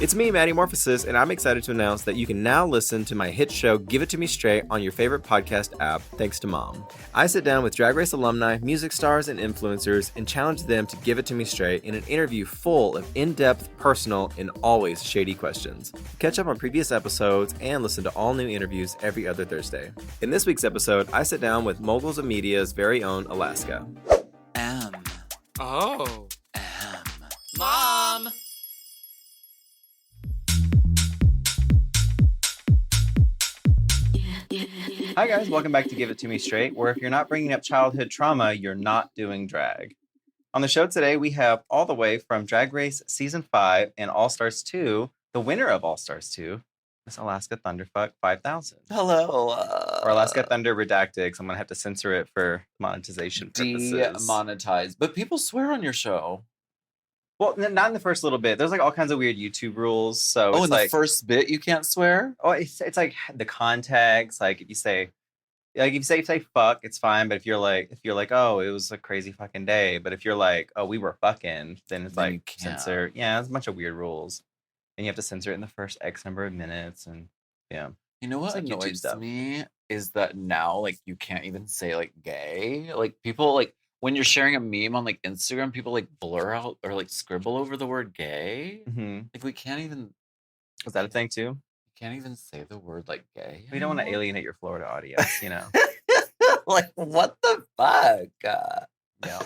It's me, Maddy Morphosis, and I'm excited to announce that you can now listen to my hit show, Give It To Me Straight, on your favorite podcast app, thanks to M.O.M. I sit down with Drag Race alumni, music stars, and influencers and challenge them to give it to me straight in an interview full of in-depth, personal, and always shady questions. Catch up on previous episodes and listen to all new interviews every other Thursday. In this week's episode, I sit down with Moguls of Media's very own Alaska. M. Oh. M. Mom! Hi guys, welcome back to Give It To Me Straight, where if you're not bringing up childhood trauma, you're not doing drag. On the show today, we have all the way from Drag Race Season 5 and All Stars 2, the winner of All Stars 2, Miss Alaska Thunderfuck 5000. Hello. Or Alaska Thunder Redacted, because I'm going to have to censor it for monetization purposes. Demonetized. But people swear on your show. Well, not in the first little bit. There's like all kinds of weird YouTube rules. So Oh, it's in like, the first bit you can't swear? oh, it's like the context. Like if you say fuck, it's fine. But if you're like, oh, it was a crazy fucking day. But if you're like, oh, we were fucking, then it's Then you like can't. censor. Yeah, it's a bunch of weird rules, and you have to censor it in the first X number of minutes. And yeah, You know what It's like YouTube annoys stuff. me is that now, like, you can't even say, like, gay. Like, people, like, when you're sharing a meme on, like, Instagram, people, like, blur out or, like, scribble over the word gay. Like, we can't even Was that a thing too? say the word, like, gay. We don't want to anymore. alienate your Florida audience, you know. Like, what the fuck? Yeah,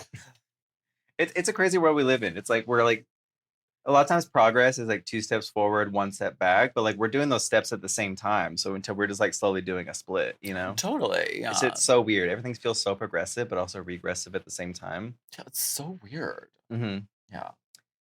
it's a crazy world we live in. It's like we're like a lot of times progress is like 2 steps forward, 1 step back, but like we're doing those steps at the same time. So until we're just like slowly doing a split, you know. Totally. Yeah. It's so weird. Everything feels so progressive, but also regressive at the same time. Yeah, it's so weird. Mm-hmm. Yeah.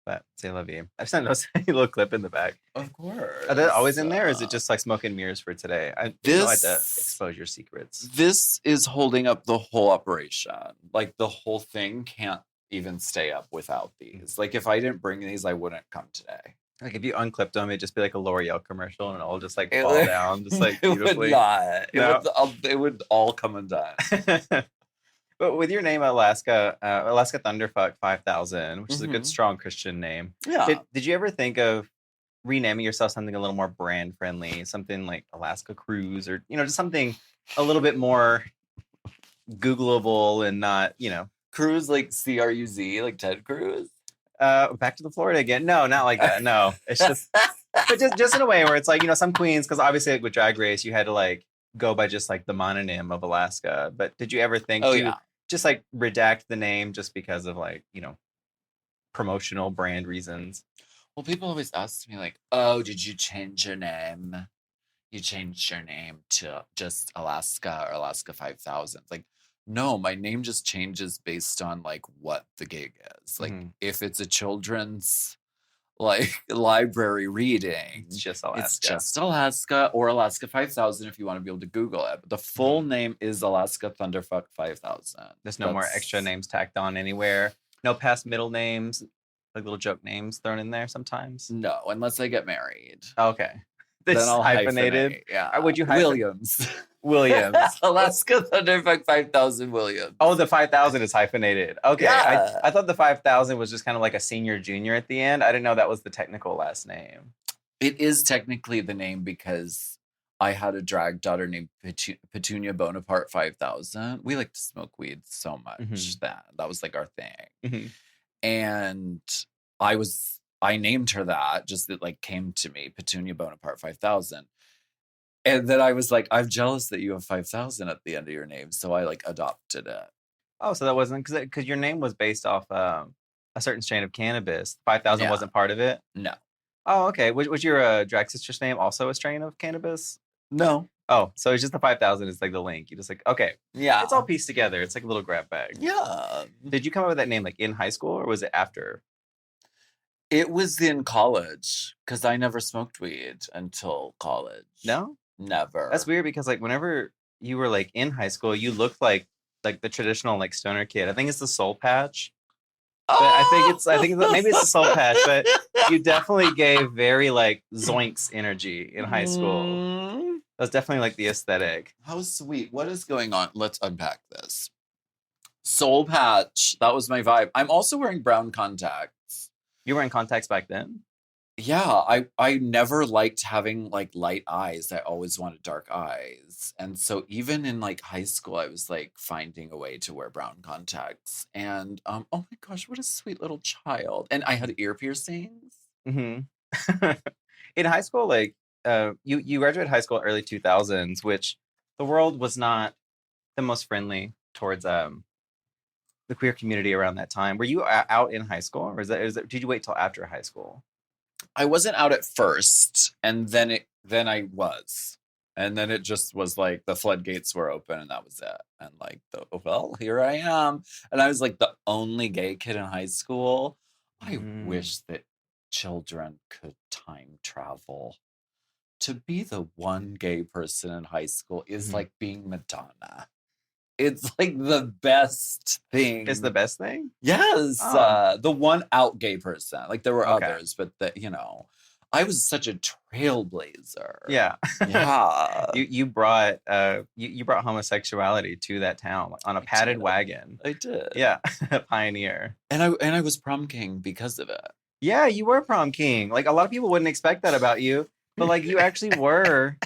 But say love you. I just noticed a little clip in the back. Of course. Are they always in there, or is it just like smoke and mirrors for today? I didn't know I had to expose your secrets. This is holding up the whole operation. Like, the whole thing can't even stay up without these. Like, if I didn't bring these, I wouldn't come today. Like if you unclipped them, it'd just be like a L'Oreal commercial, and it'll just like It fall would- down, just like It would beautifully. not. No. It would all come undone. But with your name, Alaska Thunderfuck 5000, which is a good, Mhm. strong Christian name. Yeah. Did you ever think of renaming yourself something a little more brand friendly, something like Alaska Cruise, or just something a little bit more Googleable and not, Cruz, like CRUZ, like Ted Cruz. back to the Florida again? No, not like that. No, it's just, but just in a way where it's like, some queens, because obviously like with Drag Race, you had to like go by just like the mononym of Alaska. But did you ever think Oh, to yeah. just like redact the name just because of like, promotional brand reasons? Well, people always ask me, like, oh, did you change your name? You changed your name to just Alaska or Alaska 5000. Like, no, my name just changes based on, like, what the gig is. Like, Mhm. if it's a children's, like, library reading, It's just Alaska. it's just Alaska or Alaska 5000 if you want to be able to Google it. But the full name is Alaska Thunderfuck 5000. There's no more extra names tacked on anywhere. No past middle names, like little joke names thrown in there sometimes. No, unless I get married. Okay. This Then I'll hyphenated. hyphenate, yeah. Would you hyphen- Williams. Williams. Alaska Thunderfuck 5000 Williams. Oh, the 5000 is hyphenated. Okay. Yeah. I thought the 5000 was just kind of like a senior junior at the end. I didn't know that was the technical last name. It is technically the name because I had a drag daughter named Petunia Bonaparte 5000. We like to smoke weed so much Mhm. that was like our thing. Mhm. And I named her that, just it like came to me, Petunia Bonaparte 5000. And then I was like, I'm jealous that you have 5000 at the end of your name. So I like adopted it. Oh, so that wasn't because your name was based off a certain strain of cannabis. 5000 Yeah. wasn't part of it. No. Oh, okay. Was your drag sister's name also a strain of cannabis? No. Oh, so it's just the 5000 is like the link. You just like, okay, Yeah. it's all pieced together. It's like a little grab bag. Yeah. Did you come up with that name like in high school, or was it after? It was in college because I never smoked weed until college. No? Never. That's weird because like whenever you were like in high school, you looked like the traditional like stoner kid. I think it's the soul patch. But I think maybe it's the soul patch, but you definitely gave very like zoinks energy in high school. Mm. That's definitely like the aesthetic. How sweet. What is going on? Let's unpack this. Soul patch. That was my vibe. I'm also wearing brown contacts. You were in contacts back then? Yeah, I never liked having like light eyes. I always wanted dark eyes. And so even in like high school, I was like finding a way to wear brown contacts. And oh my gosh, what a sweet little child. And I had ear piercings. Hmm. In high school, like you graduated high school early 2000s, which the world was not the most friendly towards the queer community around that time. Were you out in high school, or did you wait till after high school? I wasn't out at first, and then I was. And then it just was like the floodgates were open and that was it. And like well, here I am. And I was like the only gay kid in high school. I Mm. wish that children could time travel. To be the one gay person in high school is Mhm. like being Madonna. It's like the best thing. Is the best thing? Yes, Oh, the one out gay person. Like there were okay. others, but I was such a trailblazer. Yeah. Yeah, You brought you brought homosexuality to that town like, on a I padded did. wagon. I did. Yeah, a pioneer. And I was prom king because of it. Yeah, you were prom king. Like a lot of people wouldn't expect that about you, but like you actually were.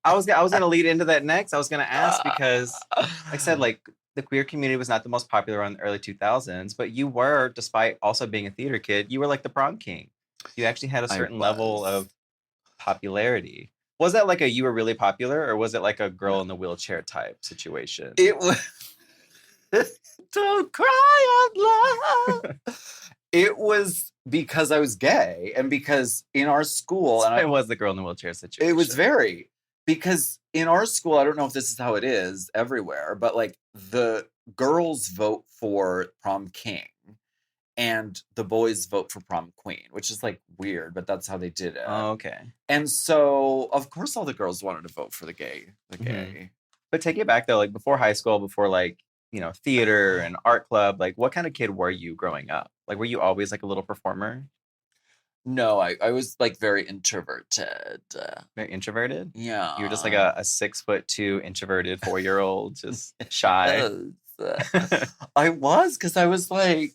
I was gonna lead into that next. I was gonna ask because, like I said, like the queer community was not the most popular in the early 2000s, but you were, despite also being a theater kid, you were like the prom king. You actually had a I certain level was. of popularity. Was that like a you were really popular, or was it like a girl No. in the wheelchair type situation? It was Don't cry out loud. It was because I was gay and because in our school, and It was the girl in the wheelchair situation. it was very because in our school, I don't know if this is how it is everywhere, but like the girls vote for prom king and the boys vote for prom queen, which is like weird, but that's how they did it. Oh, okay. And so, of course, all the girls wanted to vote for the gay. Mhm. But take it back though, like before high school, before like, theater and art club, like what kind of kid were you growing up? Like were you always like a little performer? No, I was like very introverted. Very introverted? Yeah. You were just like a 6'2" introverted 4-year-old, just shy. Yes. I was because I was like,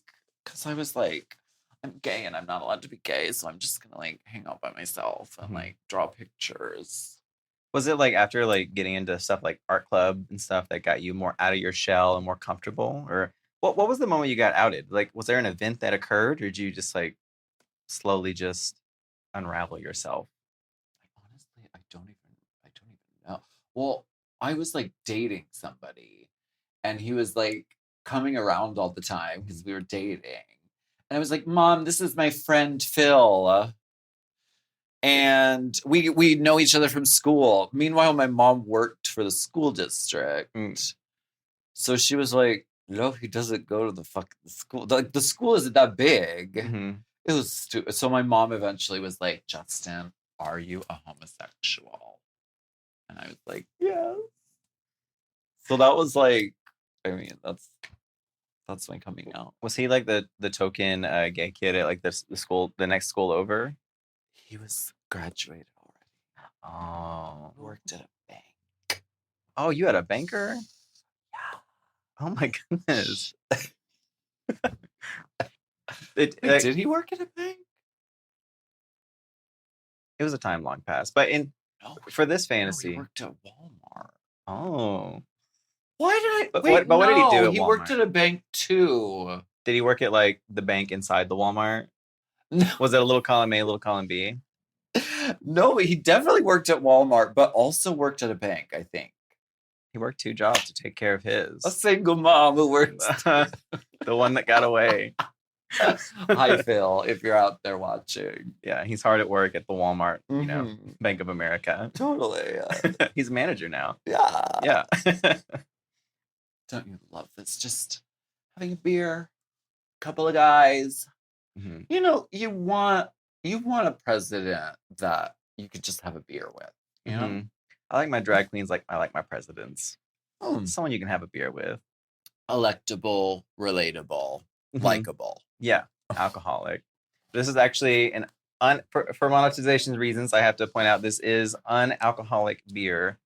I'm gay and I'm not allowed to be gay, so I'm just gonna like hang out by myself and Mhm. like draw pictures. Was it like after like getting into stuff like art club and stuff that got you more out of your shell and more comfortable? Or what was the moment you got outed? Like was there an event that occurred, or did you just like slowly just unravel yourself? Honestly, I don't even know. Well, I was like dating somebody and he was like coming around all the time because we were dating. And I was like, Mom, this is my friend Phil. And we know each other from school. Meanwhile, my mom worked for the school district. Mm. So she was like, no, he doesn't go to the fucking school. Like the school isn't that big. Mhm. It was stupid. So my mom eventually was like, Justin, are you a homosexual? And I was like, yes. So that was like, I mean, that's my coming out. Was he like the token gay kid at like the next school over? He was graduated already. Oh. Worked at a bank. Oh, you had a banker? Yeah. Oh my goodness. Wait, did he work at a bank? It was a time long past. But No. for this No, he fantasy. worked at Walmart. Oh. Why did I? But Wait, what did he do no, at he worked Walmart? at a bank too. Did he work at like the bank inside the Walmart? No, Was it a little column A, little column B? no, he definitely worked at Walmart, but also worked at a bank, I think. He worked 2 jobs to take care of his. A single mom who works. The one that got away. Hi, Phil, if you're out there watching. Yeah, he's hard at work at the Walmart, Mhm. Bank of America. Totally. He's a manager now. Yeah. Yeah. Don't you love this? Just having a beer, couple of guys. Mhm. You know, you want a president that you could just have a beer with. You know? Mhm. I like my drag queens like I like my presidents. Mm. Someone you can have a beer with. Electable, relatable, Mhm. likable. Yeah, alcoholic. This is actually for monetization reasons. I have to point out this is unalcoholic beer.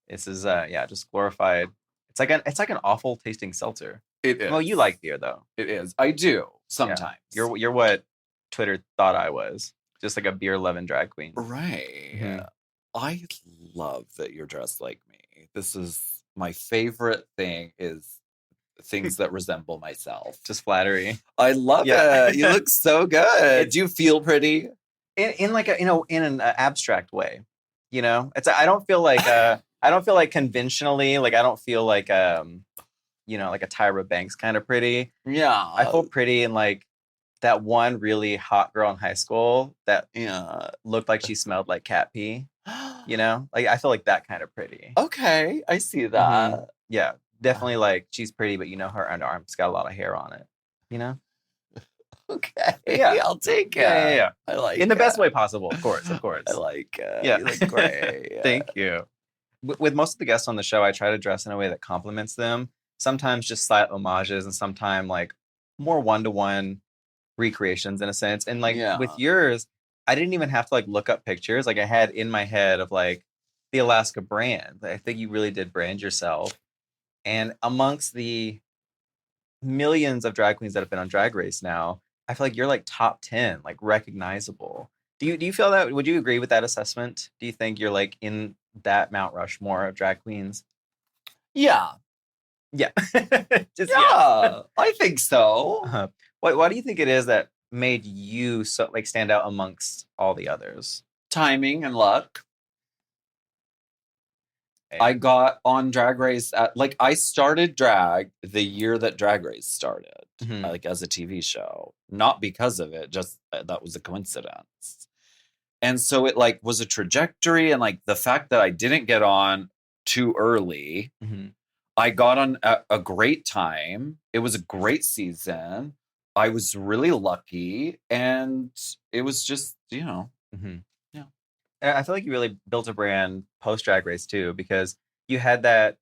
This is just glorified. It's like an awful tasting seltzer. It is. Well, you like beer though. It is. I do Yeah. sometimes. You're what Twitter thought I was. just like a beer loving drag queen. Right. Mhm. I love that you're dressed like me. This is my favorite thing is things that resemble myself. Just flattery. I love Yeah. it. You look so good. Do you feel pretty? In like a in an abstract way, it's I don't feel like conventionally, like I don't feel like like a Tyra Banks kind of pretty. Yeah. I feel pretty in like that one really hot girl in high school that looked like she smelled like cat pee. Like I feel like that kind of pretty. Okay, I see that. Yeah, definitely like she's pretty, but her underarm's got a lot of hair on it. Okay, Yeah. I'll take it. Yeah. I like In the best it. way possible, of course. I like it. Yeah. You look great. Thank you. With most of the guests on the show, I try to dress in a way that compliments them. Sometimes just slight homages, and sometimes like more one-to-one recreations in a sense. And like with yours, I didn't even have to like look up pictures. Like I had in my head of like the Alaska brand. I think you really did brand yourself. And amongst the millions of drag queens that have been on Drag Race now, I feel like you're like top 10, like recognizable. Do you feel that? Would you agree with that assessment? Do you think you're like in that Mount Rushmore of drag queens? Yeah. Yeah. Yeah, I think so. Why do you think it is that made you so like stand out amongst all the others? Timing and luck. I got on Drag Race I started drag the year that Drag Race started, like as a TV show. Not because of it, just that was a coincidence. And so it like was a trajectory, and like the fact that I didn't get on too early, I got on a great time. It was a great season. I was really lucky, and it was just, Yeah. I feel like you really built a brand post Drag Race too, because you had that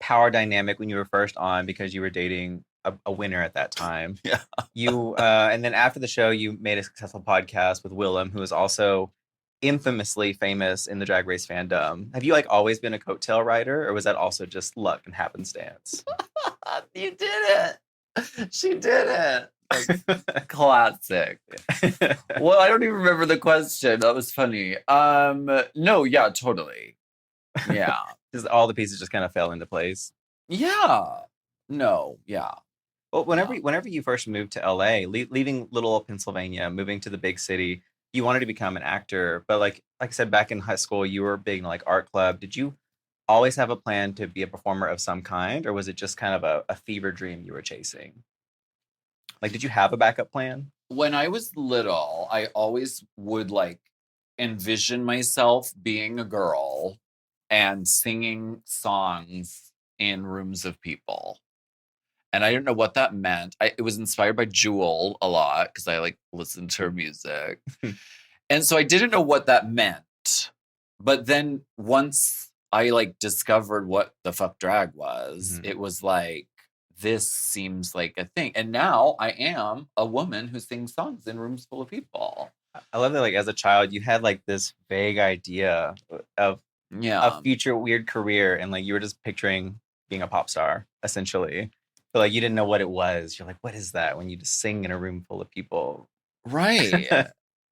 power dynamic when you were first on because you were dating a winner at that time. Yeah. You and then after the show, you made a successful podcast with Willem, who is also infamously famous in the Drag Race fandom. Have you like always been a coattail rider, or was that also just luck and happenstance? You did it. She did it. Classic. Well, I don't even remember the question. That was funny. No, yeah, totally. Yeah. Just all the pieces just kind of fell into place. Yeah. No, yeah. Well, whenever you first moved to LA, leaving little old Pennsylvania, moving to the big city, you wanted to become an actor. But like I said, back in high school, you were big in like art club. Did you always have a plan to be a performer of some kind, or was it just kind of a fever dream you were chasing? Like, did you have a backup plan? When I was little, I always would like envision myself being a girl and singing songs in rooms of people. And I didn't know what that meant. It was inspired by Jewel a lot because I like listened to her music. And so I didn't know what that meant. But then once I like discovered what the fuck drag was, it was like, this seems like a thing. And now I am a woman who sings songs in rooms full of people. I love that, like, as a child, you had like this vague idea of a future weird career, and like you were just picturing being a pop star, essentially. But like you didn't know what it was. You're like, what is that when you just sing in a room full of people? Right.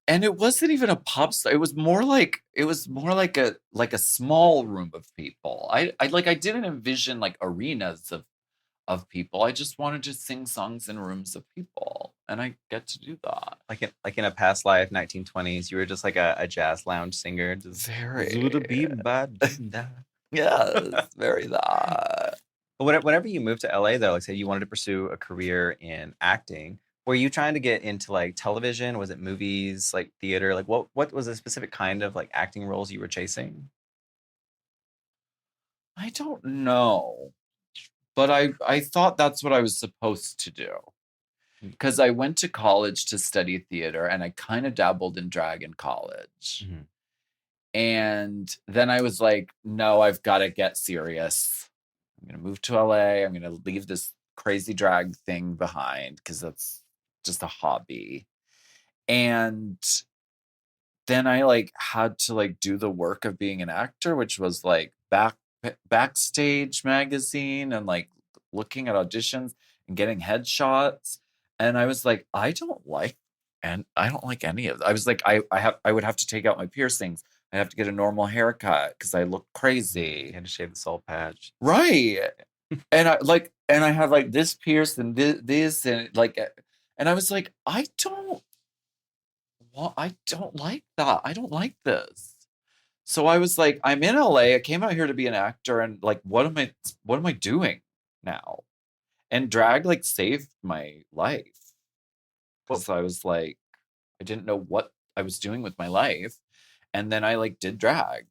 And it wasn't even a pop star. It was more like a small room of people. I didn't envision like arenas of people. I just wanted to sing songs in rooms of people, and I get to do that. Like in a past life, 1920s, you were just like a jazz lounge singer, just very yes, very that. But whenever you moved to LA, though, like say you wanted to pursue a career in acting, were you trying to get into like television? Was it movies, like theater? Like what was the specific kind of like acting roles you were chasing? I don't know. But I thought that's what I was supposed to do. Because I went to college to study theater, and I kind of dabbled in drag in college. And then I was like, no, I've got to get serious. I'm going to move to LA. I'm going to leave this crazy drag thing behind because that's just a hobby. And then I like had to like do the work of being an actor, which was like Backstage magazine and like looking at auditions and getting headshots. And I was like, I don't like And I don't like any of them. I was like, I would have to take out my piercings. I have to get a normal haircut because I look crazy. You had to shave the soul patch. Right. And I have like this pierced and this and like, and I was like, I don't like that. I don't like this. So I was like, I'm in LA. I came out here to be an actor, and like, what am I doing now? And drag like saved my life. Because I was like, I didn't know what I was doing with my life. And then I like did drag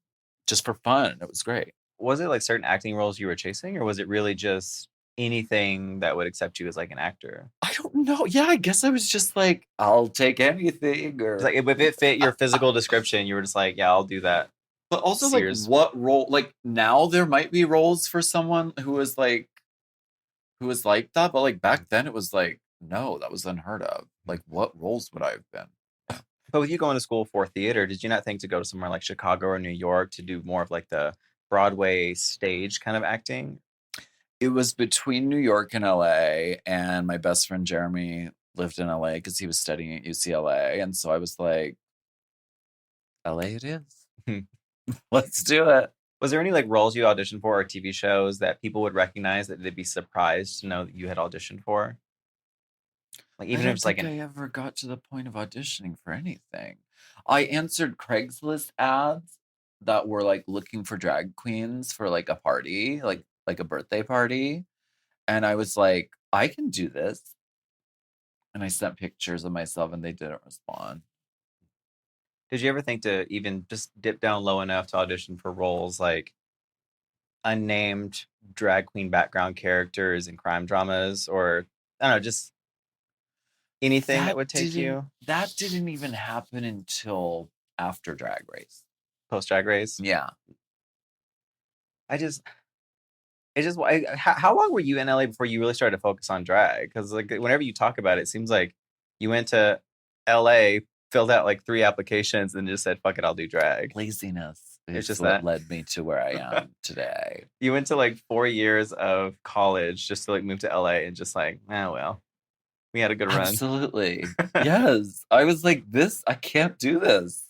just for fun. It was great. Was it like certain acting roles you were chasing, or was it really just anything that would accept you as like an actor? I don't know. Yeah, I guess I was just like, I'll take anything. Or It's like if it fit your physical description, you were just like, yeah, I'll do that. But also Sears. like what role, like now there might be roles for someone who was like that, but like back then it was like, no, that was unheard of. Like what roles would I have been? But with you going to school for theater, did you not think to go to somewhere like Chicago or New York to do more of like the Broadway stage kind of acting? It was between New York and LA, and my best friend Jeremy lived in LA because he was studying at UCLA. And so I was like, LA it is. Let's do it. Was there any like roles you auditioned for or TV shows that people would recognize that they'd be surprised to know that you had auditioned for? Like even if it's like I ever got to the point of auditioning for anything. I answered Craigslist ads that were like looking for drag queens for like a party, like a birthday party. And I was like, I can do this. And I sent pictures of myself and they didn't respond. Did you ever think to even just dip down low enough to audition for roles like unnamed drag queen background characters in crime dramas, or I don't know, just anything that would take you? That didn't even happen until after Drag Race. Post Drag Race? Yeah. How long were you in LA before you really started to focus on drag? Because like whenever you talk about it, it seems like you went to LA, filled out like 3 applications, and just said, "Fuck it, I'll do drag." Laziness. It's just what that led me to where I am today. You went to like 4 years of college just to like move to LA and just like, well, we had a good run. Absolutely. Yes. I was like, I can't do this.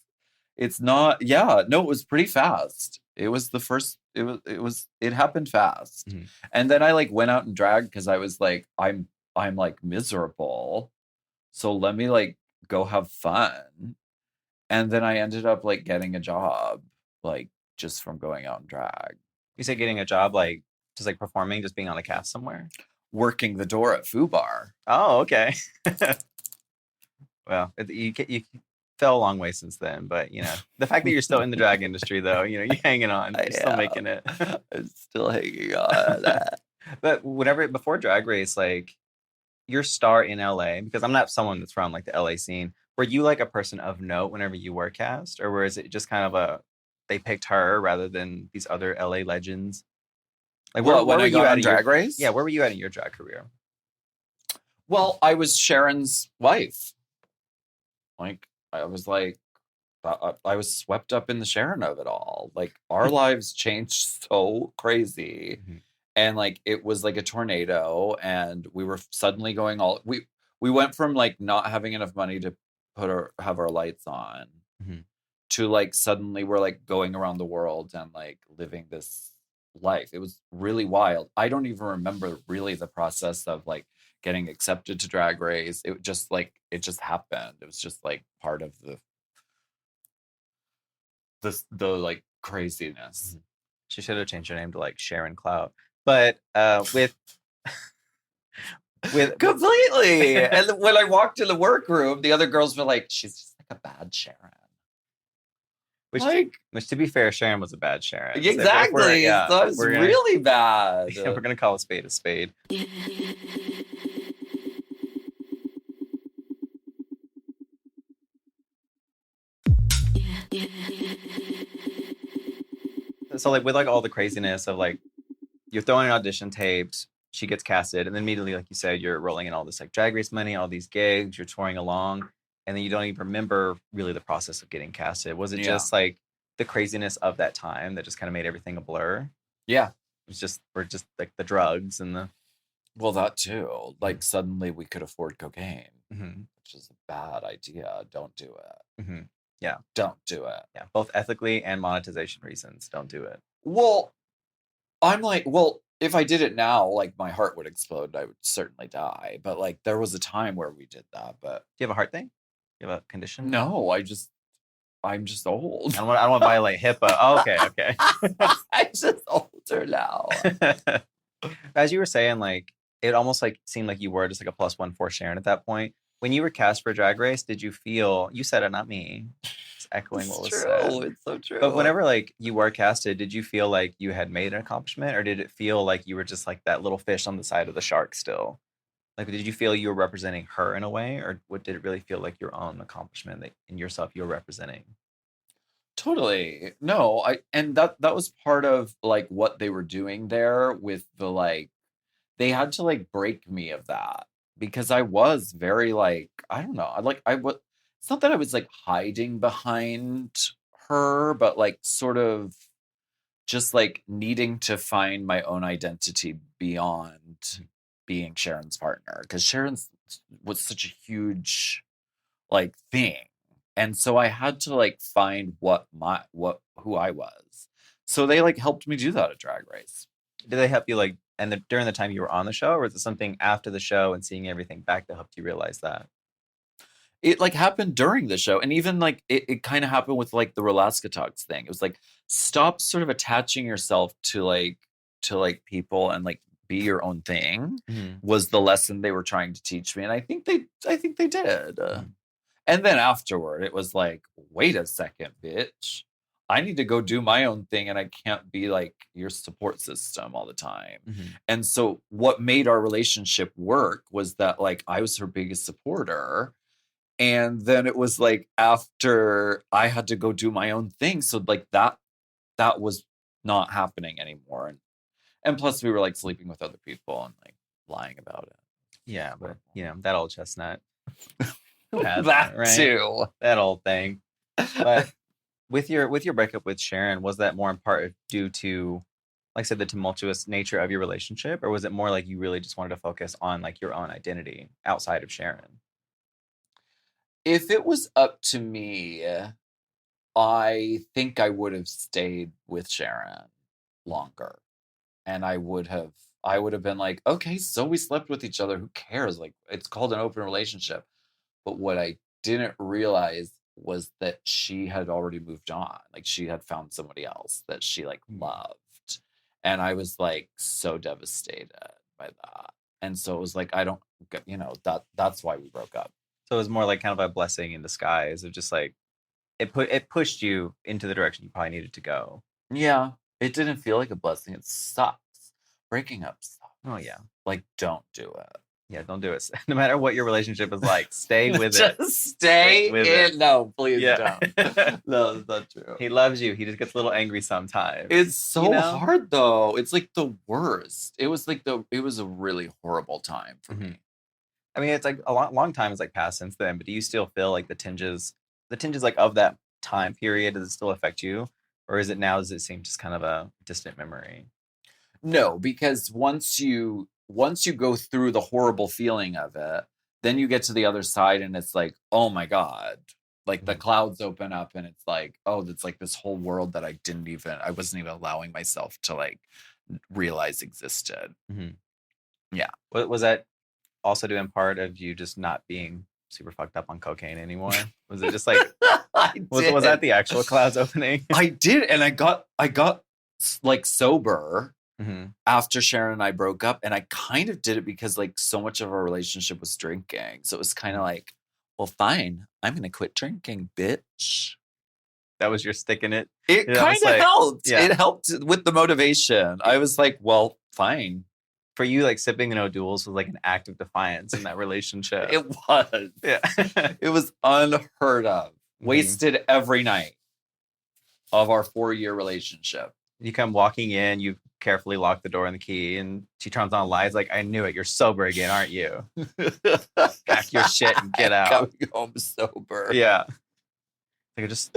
It's not, yeah, no, it was pretty fast. It was the first, it happened fast. Mm-hmm. And then I like went out and dragged because I was like, I'm like miserable. So let me like go have fun. And then I ended up like getting a job, like just from going out and drag. You said getting a job, like just like performing, just being on a cast somewhere? Working the door at Foo Bar. Oh, okay. Well, you fell a long way since then, but you know, the fact that you're still in the drag industry though, you know, you're hanging on, you're still making it. I'm still hanging on. But before Drag Race, like your star in LA, because I'm not someone that's from like the LA scene, were you like a person of note whenever you were cast, or was it just kind of they picked her rather than these other LA legends? Like where were you at in Drag Race? Yeah, where were you at in your drag career? Well, I was Sharon's wife. Like I was like, I was swept up in the Sharon of it all. Like our lives changed so crazy. Mm-hmm. And like it was like a tornado, and we were suddenly going we went from like not having enough money to have our lights on, mm-hmm. to like suddenly we're like going around the world and like living this life. It was really wild. I don't even remember really the process of like getting accepted to Drag Race. It just happened. It was just like part of the like craziness. Mm-hmm. She should have changed her name to like Sharon Clout. But with completely. And when I walked in the workroom, the other girls were like, "She's just like a bad Sharon." Which to be fair, Sharon was a bad Sharon. Exactly. So that was really bad. Yeah, we're gonna call a spade a spade. So like with like all the craziness of like you're throwing in audition tapes, she gets casted, and then immediately, like you said, you're rolling in all this like Drag Race money, all these gigs, you're touring along, and then you don't even remember really the process of getting casted. Was it just like the craziness of that time that just kind of made everything a blur? Yeah. We're just like the drugs and the... Well, that too. Like suddenly we could afford cocaine. which is a bad idea. Don't do it. Yeah. Don't do it. Yeah. Both ethically and monetization reasons. Don't do it. Well, I'm like, well, if I did it now, like my heart would explode. I would certainly die. But like there was a time where we did that. But do you have a heart thing? You have a condition? No, I'm just old. I don't want to violate HIPAA. Oh, okay. I'm just older now. As you were saying, like it almost like seemed like you were just like a +1 for Sharon at that point. When you were cast for Drag Race, did you feel, you said it, not me, just echoing what was said. It's so true. But whenever like you were casted, did you feel like you had made an accomplishment, or did it feel like you were just like that little fish on the side of the shark still? Like, did you feel you were representing her in a way, or what did it really feel like your own accomplishment that in yourself you were representing? Totally. No, and that was part of like what they were doing there with the like they had to like break me of that because I was very like I don't know. I was it's not that I was like hiding behind her, but like sort of just like needing to find my own identity beyond being Sharon's partner because Sharon's was such a huge like thing. And so I had to like find who I was. So they like helped me do that at Drag Race. Did they help you like during the time you were on the show, or was it something after the show and seeing everything back that helped you realize that? It like happened during the show, and even like it kind of happened with like the Relaska Talks thing. It was like stop sort of attaching yourself to like people and like be your own thing was the lesson they were trying to teach me, and I think they did. And then afterward, it was like, wait a second, bitch. I need to go do my own thing, and I can't be like your support system all the time. And so what made our relationship work was that like I was her biggest supporter. And then it was like after I had to go do my own thing. So like that was not happening anymore. And plus we were like sleeping with other people and like lying about it. Yeah, but you know, that old chestnut. That right? Too. That old thing. But with your breakup with Sharon, was that more in part due to, like I said, the tumultuous nature of your relationship, or was it more like you really just wanted to focus on like your own identity outside of Sharon? If it was up to me, I think I would have stayed with Sharon longer. And I would have been like, okay, so we slept with each other. Who cares? Like, it's called an open relationship. But what I didn't realize was that she had already moved on. Like, she had found somebody else that she like loved. And I was like so devastated by that. And so it was like, I don't, that's why we broke up. So it was more like kind of a blessing in disguise of just like, it pushed you into the direction you probably needed to go. Yeah. It didn't feel like a blessing. It sucks. Breaking up sucks. Oh, yeah. Like, don't do it. Yeah, don't do it. No matter what your relationship is like, stay with it. Just stay with it. No, please don't. No, that's not true. He loves you. He just gets a little angry sometimes. It's so hard, though. It's like the worst. It was a really horrible time for me. I mean, it's like a long time has like passed since then, but do you still feel like the tinges like of that time period, does it still affect you? Or is it now, does it seem just kind of a distant memory? No, because once you go through the horrible feeling of it, then you get to the other side and it's like, oh my God, like the clouds open up and it's like, oh, that's like this whole world that I wasn't even allowing myself to like realize existed. Yeah. Was that also due in part of you just not being super fucked up on cocaine anymore? Was it just like, was that the actual clouds opening? I did. And I got like sober after Sharon and I broke up, and I kind of did it because like so much of our relationship was drinking. So it was kind of like, well, fine, I'm gonna quit drinking, bitch. That was your stick in it. It kind of helped. Yeah. It helped with the motivation. I was like, well, fine. For you, like sipping in O'Doul's was like an act of defiance in that relationship. It was. Yeah. It was unheard of. Wasted every night of our 4-year relationship. You come walking in, you carefully lock the door and the key, and she turns on lights like, I knew it, you're sober again, aren't you? Pack your shit and get out. Coming home sober. Yeah. Like it's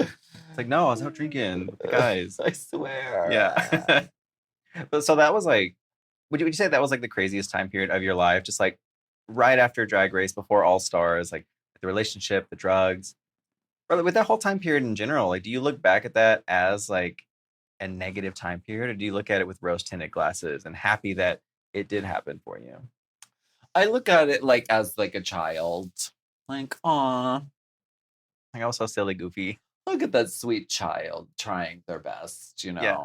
like, no, I was out drinking with the guys. I swear. Yeah. But so that was like, would you say that was like the craziest time period of your life? Just like right after Drag Race, before All Stars, like the relationship, the drugs, or with that whole time period in general, like do you look back at that as like a negative time period, or do you look at it with rose tinted glasses and happy that it did happen for you? I look at it like as like a child. Like, aw, Like I was so silly, goofy. look at that sweet child trying their best, you Yeah.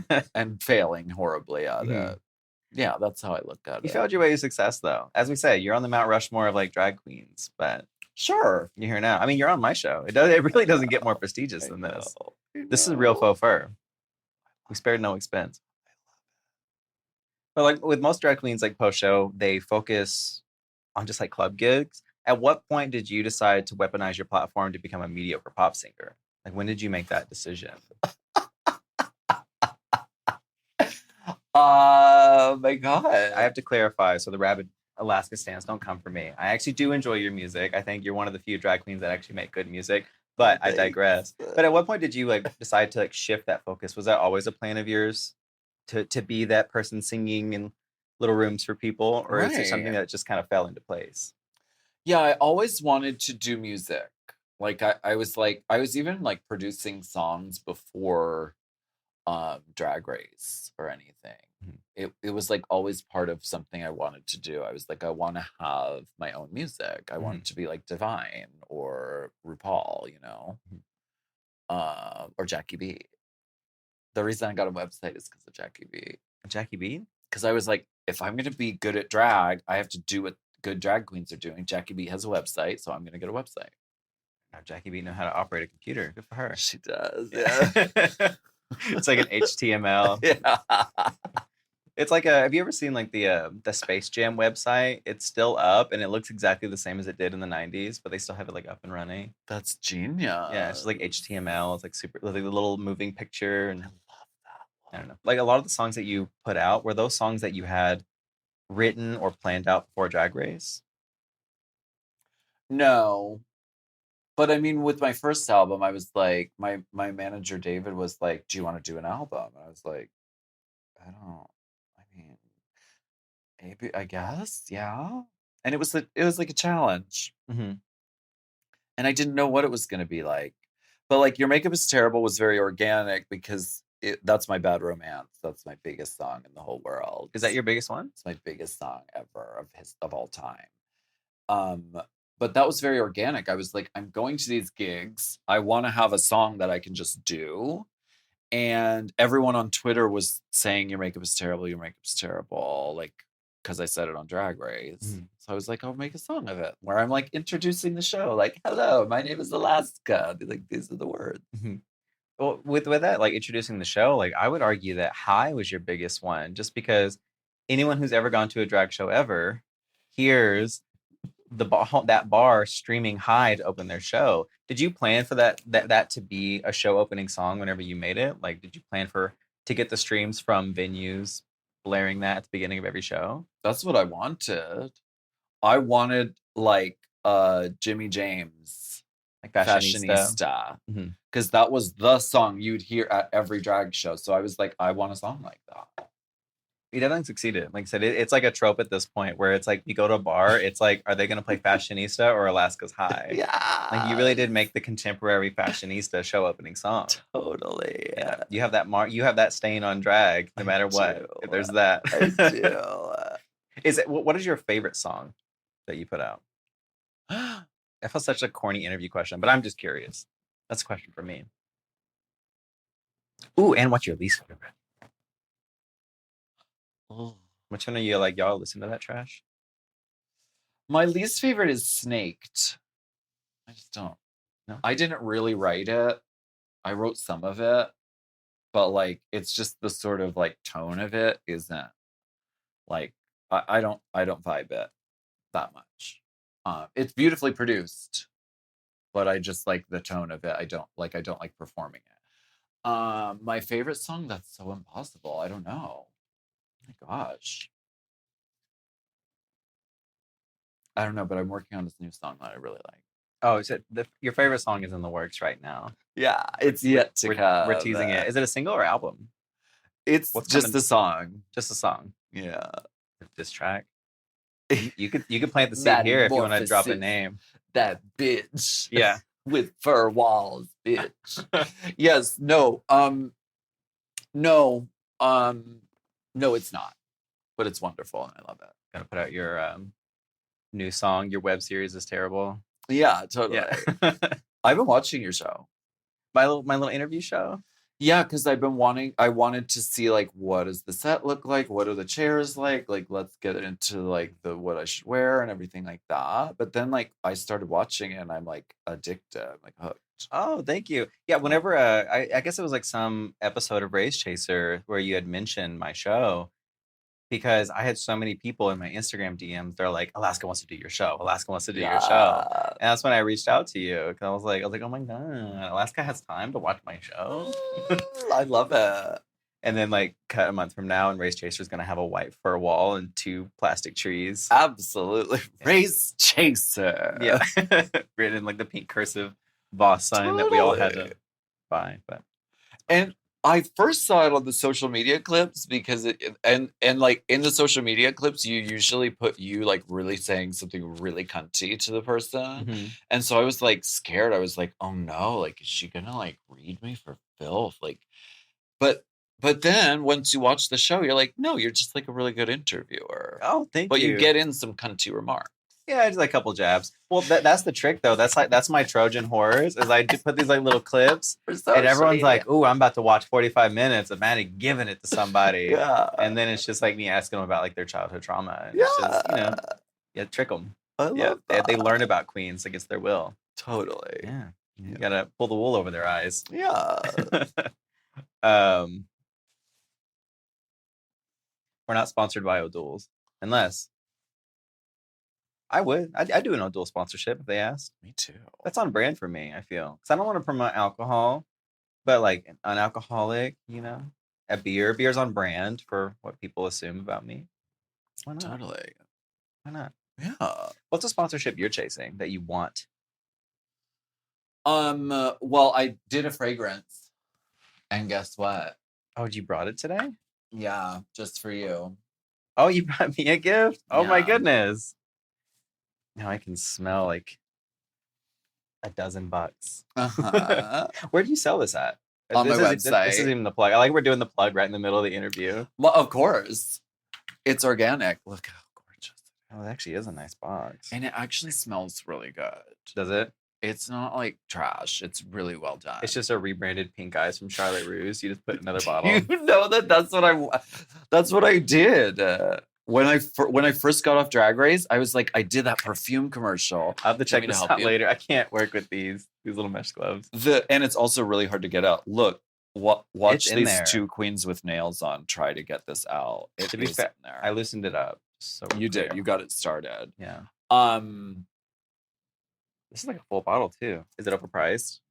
know, and failing horribly at Mhm. it. Yeah, that's how I look at You it. found your way to success, though. As we say, you're on the Mount Rushmore of like drag queens, but Sure. you're here now. I mean, you're on my show. It really doesn't get more prestigious than this. This is real faux fur. We spared no expense. But like with most drag queens, like post show, they focus on just like club gigs. At what point did you decide to weaponize your platform to become a mediocre pop singer? Like when did you make that decision? My God. I have to clarify so the rabid Alaska stands don't come for me. I actually do enjoy your music. I think you're one of the few drag queens that actually make good music. But I digress. But at what point did you like decide to like shift that focus? Was that always a plan of yours to be that person singing in little rooms for people, or is it something Right. that just kind of fell into place? Yeah, I always wanted to do music. Like I was even like producing songs before Drag Race or anything. Mhm. It was like always part of something I wanted to do. I was like, I want to have my own music. I want it to be like Divine or RuPaul, you know, or Jackie B. The reason I got a website is because of Jackie B. Jackie B? Because I was like, if I'm gonna be good at drag, I have to do what good drag queens are doing. Jackie B has a website, so I'm gonna get a website. Now Jackie B know how to operate a computer. Good for her. She does, Yeah. yeah. It's like an HTML. Yeah. It's like a. Have you ever seen like the Space Jam website? It's still up and it looks exactly the same as it did in the '90s, but they still have it like up and running. That's genius. Yeah, it's just like HTML. It's like super, like a little moving picture, and I love that. I don't know. Like a lot of the songs that you put out were those songs that you had written or planned out before Drag Race. No. But I mean, with my first album, I was like, my manager David was like, "Do you want to do an album?" And I was like, "I don't. I mean, maybe I guess, yeah." And it was like a challenge, Mm-hmm. and I didn't know what it was going to be like. But like, Your Makeup Is Terrible was very organic because that's my Bad Romance. That's my biggest song in the whole world. Is that your biggest one? It's my biggest song ever of all time. Um, but that was very organic. I was like, I'm going to these gigs. I want to have a song that I can just do. And everyone on Twitter was saying, Your makeup is terrible. Your makeup is terrible. Like, because I said it on Drag Race. Mhm. So I was like, I'll make a song of it where I'm like introducing the show. Like, hello, my name is Alaska. Like, these are the words. Mhm. Well, with that, like introducing the show, like I would argue that High was your biggest one, just because anyone who's ever gone to a drag show ever hears that bar streaming High to open their show. Did you plan for that to be a show opening song whenever you made it? Like, did you plan to get the streams from venues blaring that at the beginning of every show? That's what I wanted. I wanted like Jimmy James, Like fashionista. Fashionista. Mhm. Because that was the song you'd hear at every drag show. So I was like, I want a song like that. He definitely succeeded. Like I said, it's like a trope at this point where it's like you go to a bar, it's like, are they going to play Fashionista or Alaska's High? Yeah. Like you really did make the contemporary Fashionista show opening song. Totally. Yeah. You have that you have that stain on drag, no matter what. If there's that. I do. Is it what is your favorite song that you put out? That felt such a corny interview question, but I'm just curious. That's a question for me. Ooh, and what's your least favorite? Which one are you like, y'all listen to that trash? My least favorite is Snaked. I just don't. No? I didn't really write it. I wrote some of it, but like it's just the sort of like tone of it isn't like I don't vibe it that much. It's beautifully produced, but I just like the tone of it. I don't like performing it. My favorite song, that's so impossible. I don't know. Oh my gosh. I don't know, but I'm working on this new song that I really like. Oh, is it your favorite song is in the works right now? Yeah, it's yet to come. We're teasing it. Is it a single or album? It's What's just coming? a song. Just a song. Yeah. This track. You could plant the seed Maddy here if you want to drop a Morphosis. name. That bitch. Yeah. With fur walls, bitch. Yes, no, no, no, it's not. But it's wonderful and I love it. Gotta put out your new song. Your web series is terrible. Yeah, totally. Yeah. I've been watching your show. my little interview show. Yeah, because I wanted to see like what does the set look like? What are the chairs like? Like let's get into like the what I should wear and everything like that. But then like I started watching it and I'm like addicted. I'm like hooked. Oh, thank you. Yeah, whenever I guess it was like some episode of Race Chaser where you had mentioned my show, because I had so many people in my Instagram DMs. They're like, Alaska wants to do your show. Alaska wants to do your show. And that's when I reached out to you because I was like, oh my god, Alaska has time to watch my show. I love it. And then like cut a month from now, and Race Chaser is gonna have a white fur wall and 2 plastic trees. Absolutely. Race Chaser. Yeah, written in like the pink cursive boss sign that we all had to buy. But and I first saw it on the social media clips because and like in the social media clips, you usually put you like really saying something really cunty to the person. And so I was like scared. I was like, oh no, like, is she gonna like read me for filth? Like, but then once you watch the show, you're like, no, you're just like a really good interviewer. oh, thank But you. you get in some cunty remarks. Yeah, just like a couple jabs. Well, that's the trick though. That's my Trojan horrors. Is I put these like little clips, and everyone's like, "Ooh, I'm about to watch 45 minutes of Maddy giving it to somebody." Yeah. And then it's just like me asking them about like their childhood trauma. And it's just, you trick them. I love that. They learn about queens against their will. Totally. Yeah, you gotta pull the wool over their eyes. Yeah. We're not sponsored by O'Doul's, unless I would. I do an O'Doul sponsorship if they asked. Me too. That's on brand for me, I feel. Because I don't want to promote alcohol, but like an alcoholic, a beer's on brand for what people assume about me. Why not? Totally. Why not? Yeah. What's a sponsorship you're chasing that you want? Well, I did a fragrance, and guess what? Oh, you brought it today? Yeah, just for you. Oh, you brought me a gift? Oh my Yeah. goodness. Now I can smell like $12. Uh-huh. Where do you sell this at? On my This website. isn't even the plug. I like we're doing the plug right in the middle of the interview. Well, of course. It's organic. Look how gorgeous. Oh, it actually is a nice box. And it actually smells really good. Does it? It's not like trash. It's really well done. It's just a rebranded Pink Eyes from Charlotte Russe. You just put another bottle. You know that's what I did. When I first got off Drag Race, I was like, I did that perfume commercial. I'll have to check me to this help out you. later. I can't work with these little mesh gloves. And it's also really hard to get out. Look, watch It's in these there. 2 queens with nails on try to get this out. It To be is fair, in there. I loosened it up. So we're You did. clear. You got it started. Yeah. Um, This is like a full bottle too. Is it overpriced?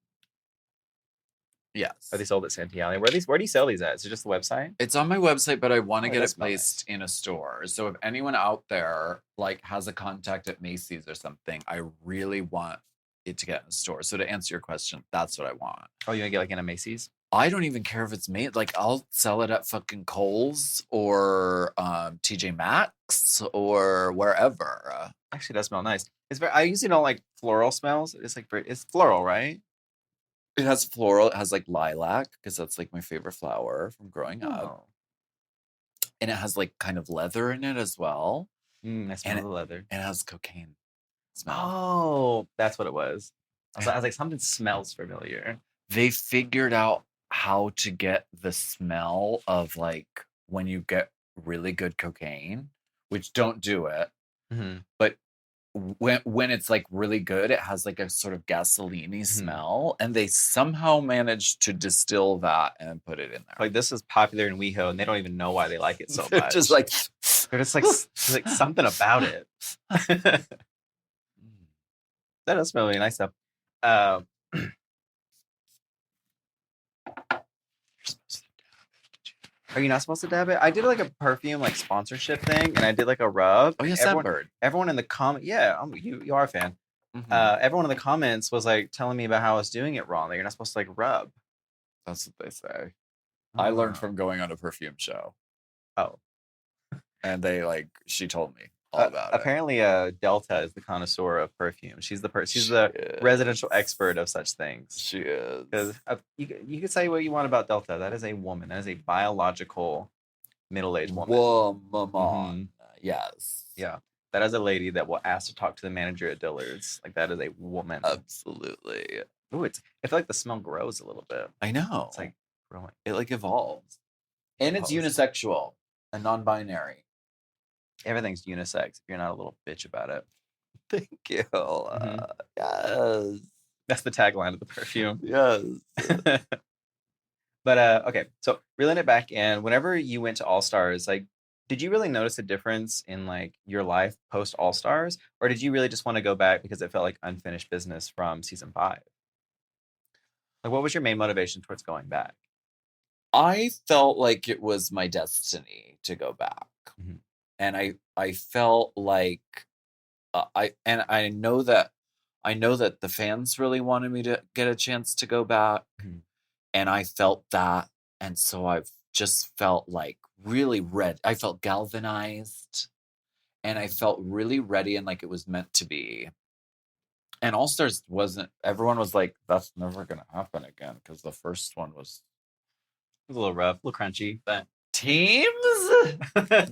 yes. Are they sold at Santee Alley? Where do you sell these at? Is it just the website? It's on my website, but I want to Oh, get that's it placed in a store. So if anyone out there like has a contact at Macy's or something, I really want it to get in a store. So to answer your question, that's what I want. Oh, you want to get like in a Macy's? I don't even care if it's made. Like I'll sell it at fucking Kohl's or TJ Maxx or wherever. Actually, it does smell nice. It's very. I usually don't like floral smells. It's like it's floral, right? It has floral. It has like lilac because that's like my favorite flower from growing up. Oh. And it has like kind of leather in it as well. I smell the leather. And it has cocaine smell. Oh, that's what it was. I was like, something smells familiar. They figured out how to get the smell of like when you get really good cocaine, which don't do it. Mm-hmm. But when it's like really good, it has like a sort of gasoline-y smell, and they somehow managed to distill that and put it in there. Like this is popular in WeHo, and they don't even know why they like it so much. Just like they're just like something about it. That does smell really nice stuff. Are you not supposed to dab it? I did like a perfume like sponsorship thing, and I did like a rub. Oh, yes, everyone, Scentbird. everyone in the comment, yeah, you are a fan. Everyone in the comments was like telling me about how I was doing it wrong. That you're not supposed to like rub. That's what they say. I learned from going on a perfume show. Oh. And she told me. all about it. Apparently, Delta is the connoisseur of perfume. She's the she's She the is. residential expert of such things. She is. Because you could say what you want about Delta. That is a woman. That is a biological middle-aged woman. Woman. Yes. Yeah. That is a lady that will ask to talk to the manager at Dillard's. Like, that is a woman. Absolutely. Ooh, I feel like the smell grows a little bit. I know. It's like growing. It like evolves. And it's unisexual and non-binary. Everything's unisex if you're not a little bitch about it. Thank you. Yes. That's the tagline of the perfume. Yes. But okay, so reeling it back in, whenever you went to All Stars, like, did you really notice a difference in like your life post All Stars, or did you really just want to go back because it felt like unfinished business from season 5? Like, what was your main motivation towards going back? I felt like it was my destiny to go back. Mhm. And I felt like I know that the fans really wanted me to get a chance to go back. Mhm. And I felt that, and so I've just felt like really red. I felt galvanized, and I felt really ready and like it was meant to be. And All Stars wasn't. Everyone was like, "That's never gonna happen again," because the first one was It was a little rough, a little crunchy, but teams.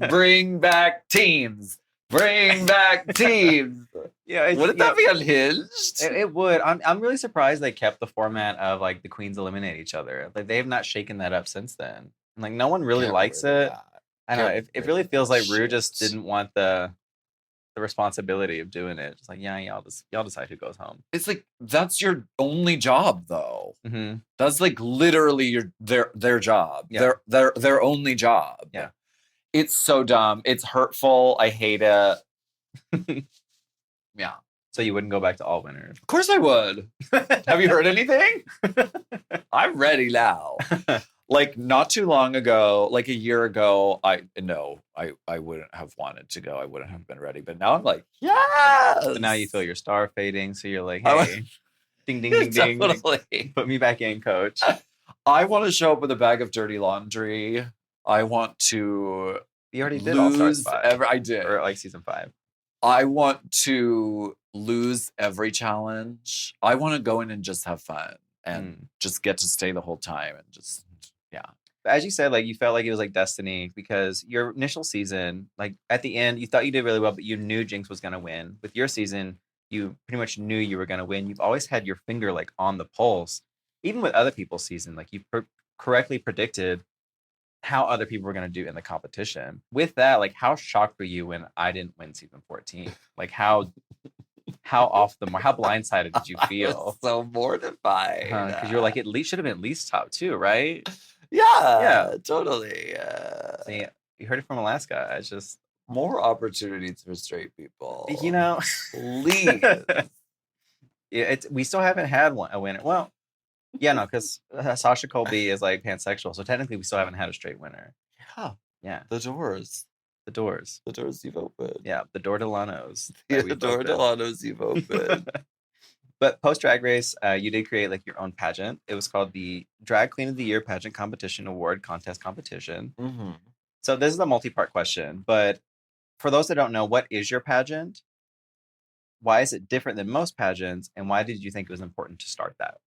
Bring back teams. Bring back teams. yeah, Wouldn't that be unhinged? It would. I'm really surprised they kept the format of like the queens eliminate each other. Like, they have not shaken that up since then. Like, no one really Get likes rid of it. that. I don't know. Get It really rid feels of like Rue shit. just didn't want the responsibility of doing it. Just like, yeah, y'all decide who goes home. It's like that's your only job, though. Mm-hmm. That's like literally their job. Yeah. Their only job. Yeah. It's so dumb. It's hurtful. I hate it. Yeah. So you wouldn't go back to all winners. Of course I would. Have you heard anything? I'm ready now. Like not too long ago, like a year ago, I wouldn't have wanted to go. I wouldn't have been ready. But now I'm like, yes. But now you feel your star fading, so you're like, I hey, ding ding ding ding, like, Totally. put me back in, coach. I want to show up with a bag of dirty laundry. I want to You already did All Stars 5, I did. or like season 5. I want to lose every challenge. I want to go in and just have fun and just get to stay the whole time and just, yeah. But as you said, like, you felt like it was like destiny because your initial season, like at the end, you thought you did really well, but you knew Jinx was going to win. With your season, you pretty much knew you were going to win. You've always had your finger like on the pulse, even with other people's season. Like, you correctly predicted how other people were going to do in the competition. With that, like, how shocked were you when I didn't win season 14? Like, how off the mark, how blindsided did you I feel? was so mortified. Because you're like, at least should have been at least top 2, right? Yeah, totally. See, you heard it from Alaska. It's just, More opportunities for straight people. you know, Please. we still haven't had a winner. Well, yeah, no, because Sasha Colby is like pansexual, so technically we still haven't had a straight winner. Yeah. Yeah, The doors. the doors. The doors you've opened. Yeah, the door Delanos. The door Delanos you've opened. But post Drag Race, you did create like your own pageant. It was called the Drag Queen of the Year Pageant Competition Award Contest Competition. Mm-hmm. So this is a multi-part question, but for those that don't know, what is your pageant? Why is it different than most pageants? And why did you think it was important to start that?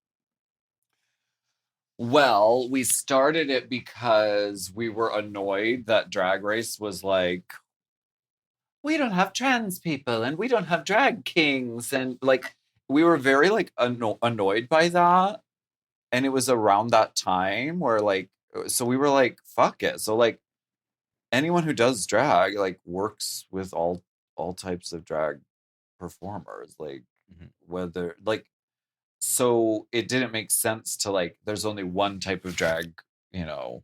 Well, we started it because we were annoyed that Drag Race was like, we don't have trans people and we don't have drag kings. And like, we were very like annoyed by that. And it was around that time where like, so we were like, fuck it. So like, anyone who does drag like works with all types of drag performers, like whether like, so it didn't make sense to like, there's only one type of drag, you know,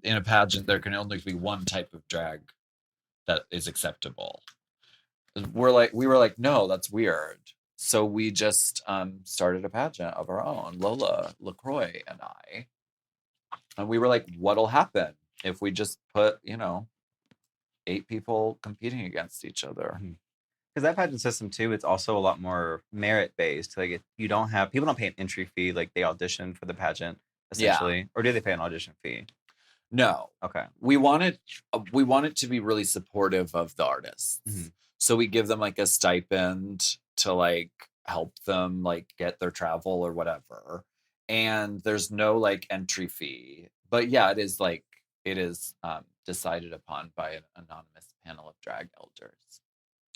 in a pageant, there can only be one type of drag that is acceptable. We were like, no, that's weird. So we just started a pageant of our own, Lola LaCroix and I. And we were like, what'll happen if we just put, 8 people competing against each other? Because that pageant system too, it's also a lot more merit based. Like, people don't pay an entry fee, like they audition for the pageant essentially, or do they pay an audition fee? No. Okay. We want it to be really supportive of the artists. Mhm. So we give them like a stipend to like help them like get their travel or whatever. And there's no like entry fee. But yeah, it is decided upon by an anonymous panel of drag elders.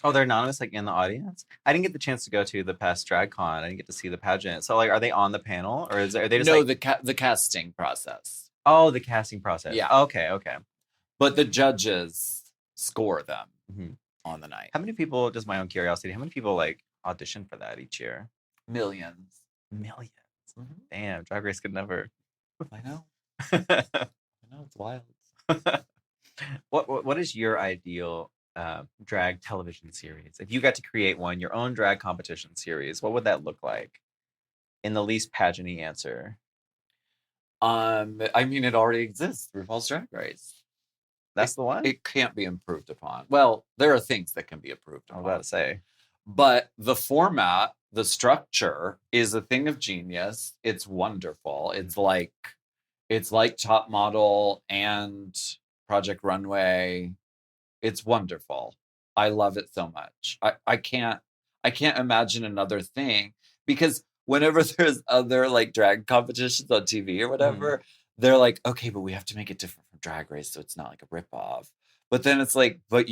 Oh, they're anonymous, like in the audience. I didn't get the chance to go to the past drag con. I didn't get to see the pageant. So, like, are they on the panel, or are they just No, like? the casting process. Oh, the casting process. Yeah. Okay. Okay. But the judges score them Mhm. on the night. How many people? Just my own curiosity. How many people like audition for that each year? Millions. Millions. Damn, Drag Race could never. I know. I know, it's wild. What is your ideal drag television series? If you got to create one, your own drag competition series, what would that look like? In the least pageant-y answer. I mean, it already exists. RuPaul's Drag Race. That's the one? It can't be improved upon. Well, there are things that can be improved I was upon. about to say. But the format, the structure is a thing of genius. It's wonderful. It's like Top Model and Project Runway. It's wonderful. I love it so much. I can't imagine another thing, because whenever there's other like drag competitions on TV or whatever, they're like, okay, but we have to make it different from Drag Race so it's not like a ripoff. But then it's like, but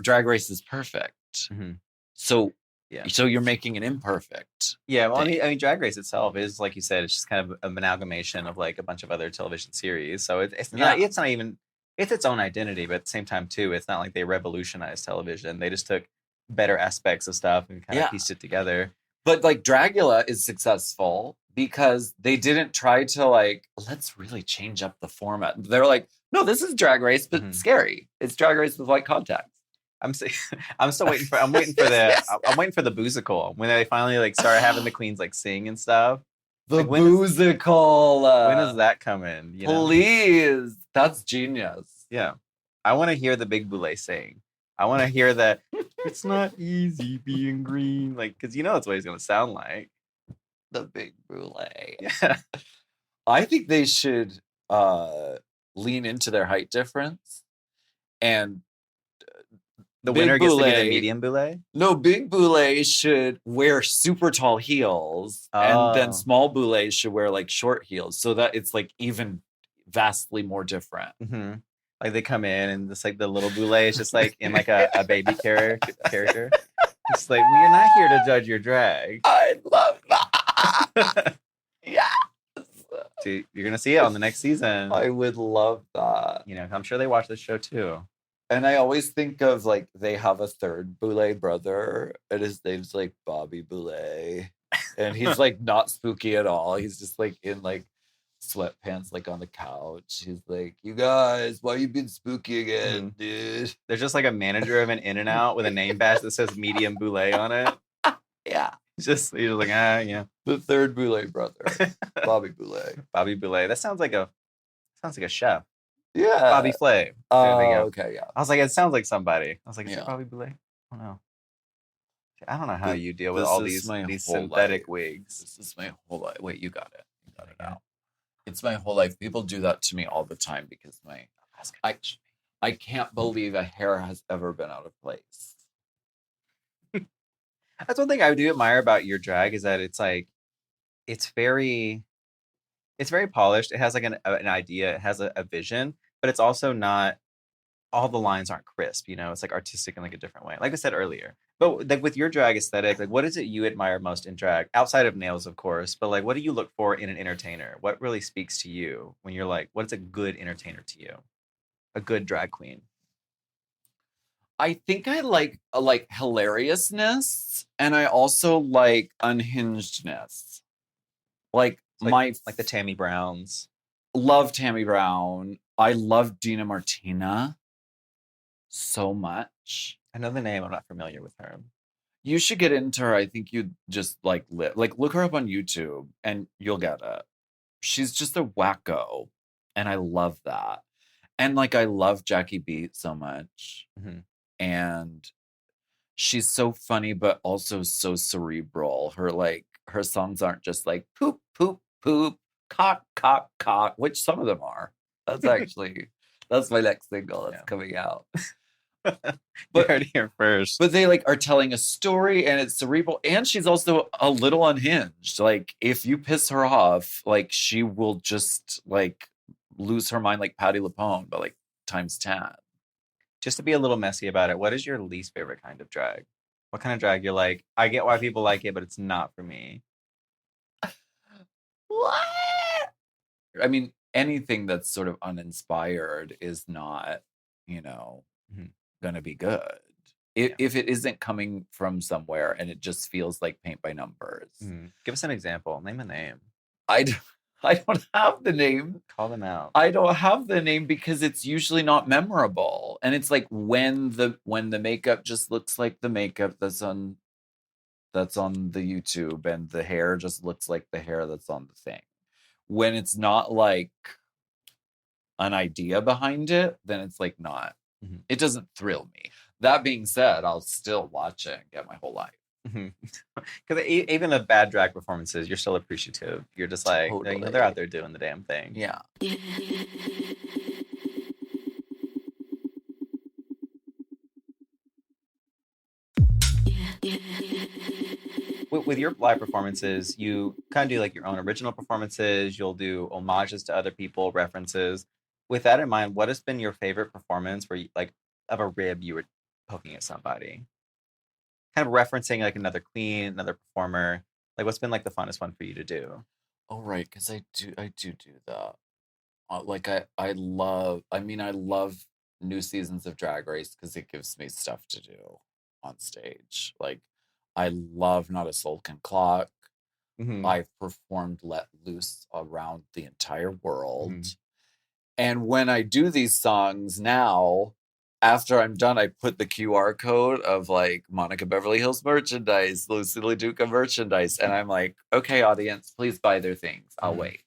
Drag Race is perfect. Mhm. So Yeah. So you're making it imperfect. Yeah, well, thing. I mean, Drag Race itself is, like you said, it's just kind of an amalgamation of like a bunch of other television series. So it's not even it's its own identity, but at the same time too, it's not like they revolutionized television. They just took better aspects of stuff and kind of pieced it together. But like Dragula is successful because they didn't try to like, let's really change up the format. They're like, no, this is Drag Race, but scary. It's Drag Race with white contacts. I'm still waiting for I'm waiting for the boozical when they finally like start having the queens like sing and stuff. The like, boozical. When is that coming? You know? Please, that's genius. Yeah, I want to hear the Big Boulay sing. I want to hear that it's not easy being green, like because that's what he's gonna sound like. The Big Boulay. Yeah, I think they should lean into their height difference and. The winner gets to be the medium boulay? No, Big Boulay should wear super tall heels, and then small boulays should wear like short heels, so that it's like even vastly more different. Mm-hmm. Like they come in and just like the little boulay is just like in like a baby character. It's like, we're not here to judge your drag. I love that. Yes. Dude, you're gonna see it on the next season. I would love that. I'm sure they watch this show too. And I always think of like they have a third Boulay brother, and his name's like Bobby Boulay, and he's like not spooky at all. He's just like in like sweatpants, like on the couch. He's like, "You guys, why you been spooky again, dude?" There's just like a manager of an In-N-Out with a name badge that says medium Boulay on it. Yeah, he's just like, yeah. The third Boulay brother, Bobby Boulay. Bobby Boulay. That sounds like a chef. Yeah. Bobby Flay. Oh, okay, yeah. I was like, it sounds like somebody. I was like, is it Bobby Boulay? I don't know. I don't know how you deal with all these synthetic wigs. This is my whole life. Wait, you got it. You got it out. It's my whole life. People do that to me all the time because I can't believe a hair has ever been out of place. That's one thing I do admire about your drag is that it's like, it's very polished. It has like an idea. It has a vision, but it's also not, all the lines aren't crisp. It's like artistic in like a different way. Like I said earlier, but like with your drag aesthetic, like what is it you admire most in drag outside of nails, of course, but like, what do you look for in an entertainer? What really speaks to you when you're like, what's a good entertainer to you? A good drag queen. I think I like hilariousness, and I also like unhingedness. Like the Tammy Browns. Love Tammy Brown. I love Dina Martina so much. I know the name. I'm not familiar with her. You should get into her. I think you'd just like look her up on YouTube and you'll get it. She's just a wacko, and I love that. And like I love Jackie Beat so much, and she's so funny, but also so cerebral. Her songs aren't just like poop poop poop, cock, cock, cock, which some of them are. That's my next single that's coming out. You But heard it here first. but they like are telling a story and it's cerebral and she's also a little unhinged. Like if you piss her off, like she will just like lose her mind like Patti LuPone, but like times 10. Just to be a little messy about it, what is your least favorite kind of drag? What kind of drag you're like, I get why people like it, but it's not for me. What? I mean, anything that's sort of uninspired is not, Mhm. gonna be good. If it isn't coming from somewhere and it just feels like paint by numbers. Give us an example. Name a name. I don't have the name. Call them out. I don't have the name because it's usually not memorable. And it's like when the makeup just looks like the makeup that's on the YouTube and the hair just looks like the hair that's on the thing. When it's not like an idea behind it, then it's like not. It doesn't thrill me. That being said, I'll still watch it and get my whole life. Because even the bad drag performances, you're still appreciative. You're just like, Totally. they're out there doing the damn thing. Yeah. With your live performances, you kind of do like your own original performances. You'll do homages to other people, references. With that in mind, what has been your favorite performance where you, like, of a rib you were poking at somebody? Kind of referencing like another queen, another performer. Like, what's been like the funnest one for you to do? Oh, right, because I do that. Like I love new seasons of Drag Race because it gives me stuff to do on stage. Like I love Not a Soul Can Clock. I've performed Let Loose around the entire world. And when I do these songs now, after I'm done, I put the QR code of like Monica Beverly Hills merchandise, Lucy LaDuca merchandise. And I'm like, okay, audience, please buy their things. I'll wait.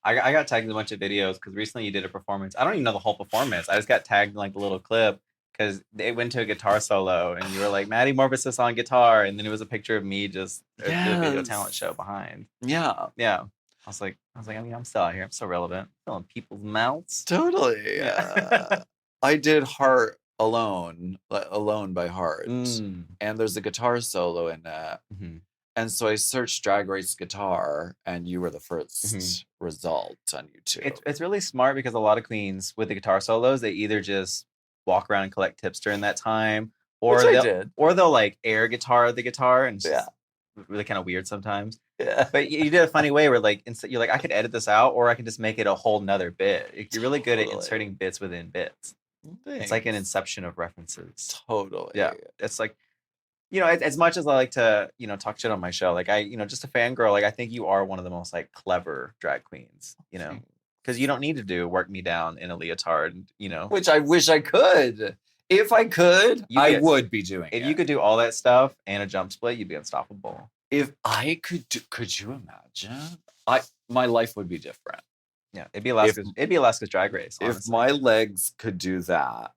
I got tagged in a bunch of videos because recently you did a performance. I don't even know the whole performance. I just got tagged in like the little clip because they went to a guitar solo and you were like, Maddy Morphosis on guitar. And then it was a picture of me just a video talent show behind. Yeah. Yeah. I was like, I mean, I'm still out here. I'm still relevant. I'm still in people's mouths. Totally. Yeah. I did Heart Alone by Heart. And there's a guitar solo in that. And so I searched Drag Race guitar, and you were the first result on YouTube. It's really smart because a lot of queens with the guitar solos, they either just walk around and collect tips during that time, or they'll like air guitar the guitar, and it's just really kind of weird sometimes. Yeah. But you did a funny way where like you're like, I could edit this out, or I can just make it a whole nother bit. You're really good at inserting bits within bits. Thanks. It's like an inception of references. Totally. Yeah. It's like, as much as I like to, talk shit on my show, like just a fangirl, like I think you are one of the most like clever drag queens, because you don't need to do work me down in a leotard, Which I wish I could. If I could, I would be doing it. If you could do all that stuff and a jump split, you'd be unstoppable. If I could you imagine? My life would be different. Yeah, it'd be Alaska's Drag Race. Honestly. If my legs could do that,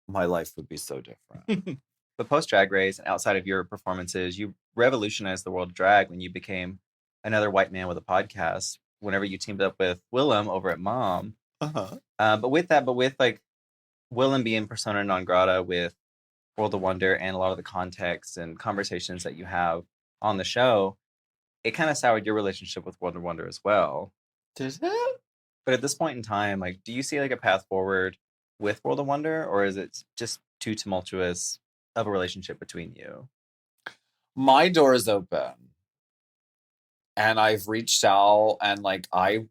my life would be so different. But post Drag Race and outside of your performances, you revolutionized the world of drag when you became another white man with a podcast. Whenever you teamed up with Willem over at M.O.M. But with like Willem being persona non grata with World of Wonder and a lot of the context and conversations that you have on the show, it kind of soured your relationship with World of Wonder as well. Did it? But at this point in time, like, do you see like a path forward with World of Wonder, or is it just too tumultuous of a relationship between you? My door is open, and I've reached out, and I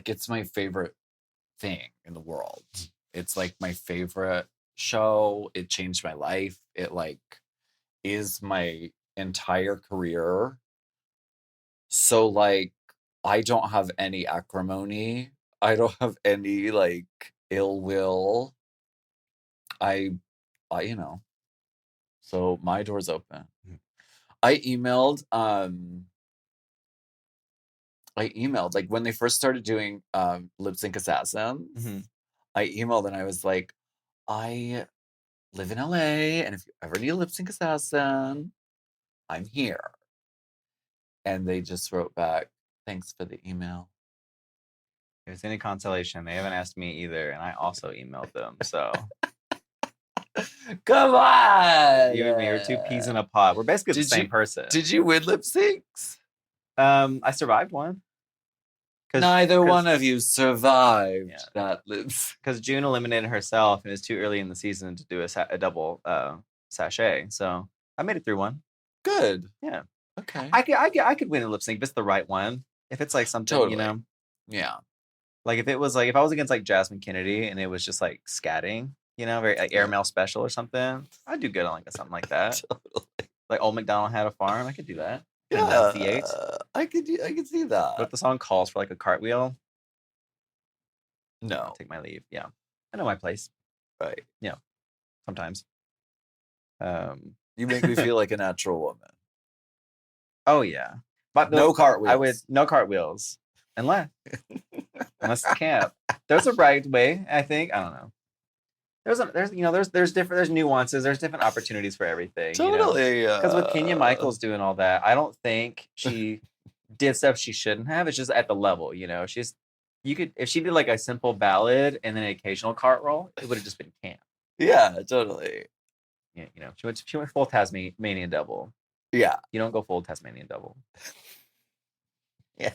it's my favorite thing in the world. It's like my favorite show. It changed my life. It is my entire career. So I don't have any acrimony. I don't have any ill will. So my door's open. I emailed when they first started doing Lip Sync Assassins. I emailed and I was like, I live in LA, and if you ever need a lip sync assassin, I'm here. And they just wrote back, Thanks for the email. If it's any consolation, they haven't asked me either, and I also emailed them. So Come on! you and me are two peas in a pod. We're basically the same person. Did you win lip syncs? I survived one. Neither one of you survived that lip sync. Because June eliminated herself, and it's too early in the season to do a double sachet. So I made it through one. Good. Yeah. Okay. I could win a lip sync if it's the right one. If it's like something, Totally. you know. Yeah. Like if it was like if I was against like Jasmine Kennedy and it was just like scatting, you know, very like airmail special or something, I'd do good on like something like that. Totally. Like Old MacDonald Had a Farm, I could do that. Yeah. I could see that. But if the song calls for like a cartwheel, no. I'll take my leave. Yeah. I know my place. Right. Yeah. Sometimes. You make me feel like a natural woman. Oh yeah. But no cartwheels. No cartwheels. Unless it's camp. There's a right way, I think. I don't know. There's nuances, there's different opportunities for everything. Totally. Because with Kenya Michaels doing all that, I don't think she did stuff she shouldn't have. It's just at the level, you know. If she did like a simple ballad and then an occasional cart roll, it would have just been camp. Yeah, totally. Yeah, you know, she went full Tasmanian Devil. Yeah. You don't go full Tasmanian Devil. Yeah.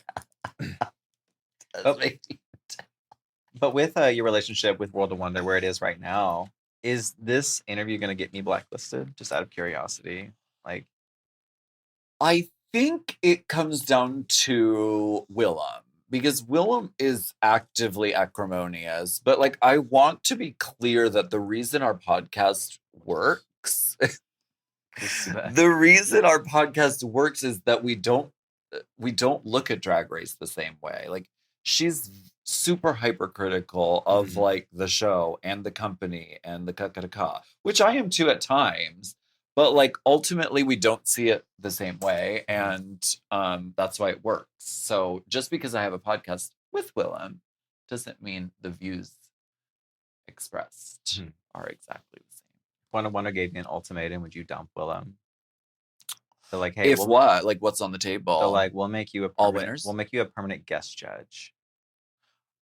But with your relationship with World of Wonder, where it is right now, is this interview going to get me blacklisted? Just out of curiosity, like, I think it comes down to Willem because Willem is actively acrimonious. But like, I want to be clear that the reason our podcast works, the reason our podcast works is that we don't look at Drag Race the same way. Like, she's super hypercritical of like the show and the company and the ka, which I am too at times, but like ultimately we don't see it the same way, and that's why it works. So just because I have a podcast with Willem doesn't mean the views expressed are exactly the same. World of Wonder gave me an ultimatum: would you dump Willem? So like, hey, if what? Like, what's on the table? So like, we'll make you all winners. We'll make you a permanent guest judge.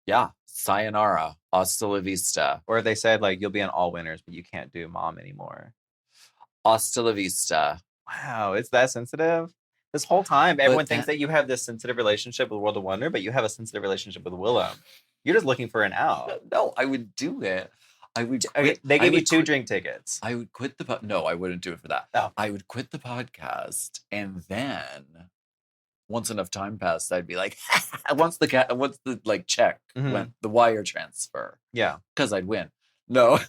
Yeah, sayonara, hasta la vista. Or they said like, you'll be on all winners, but you can't do Mom anymore. Hasta la vista. Wow, it's that sensitive. This whole time, everyone thinks that you have this sensitive relationship with World of Wonder, but you have a sensitive relationship with Willem. You're just looking for an out. No, I would do it. I would. They gave you 2 drink tickets. I would quit the. No, I wouldn't do it for that. No. I would quit the podcast, and then once enough time passed, I'd be like, once the like check went, the wire transfer. Yeah, because I'd win. No.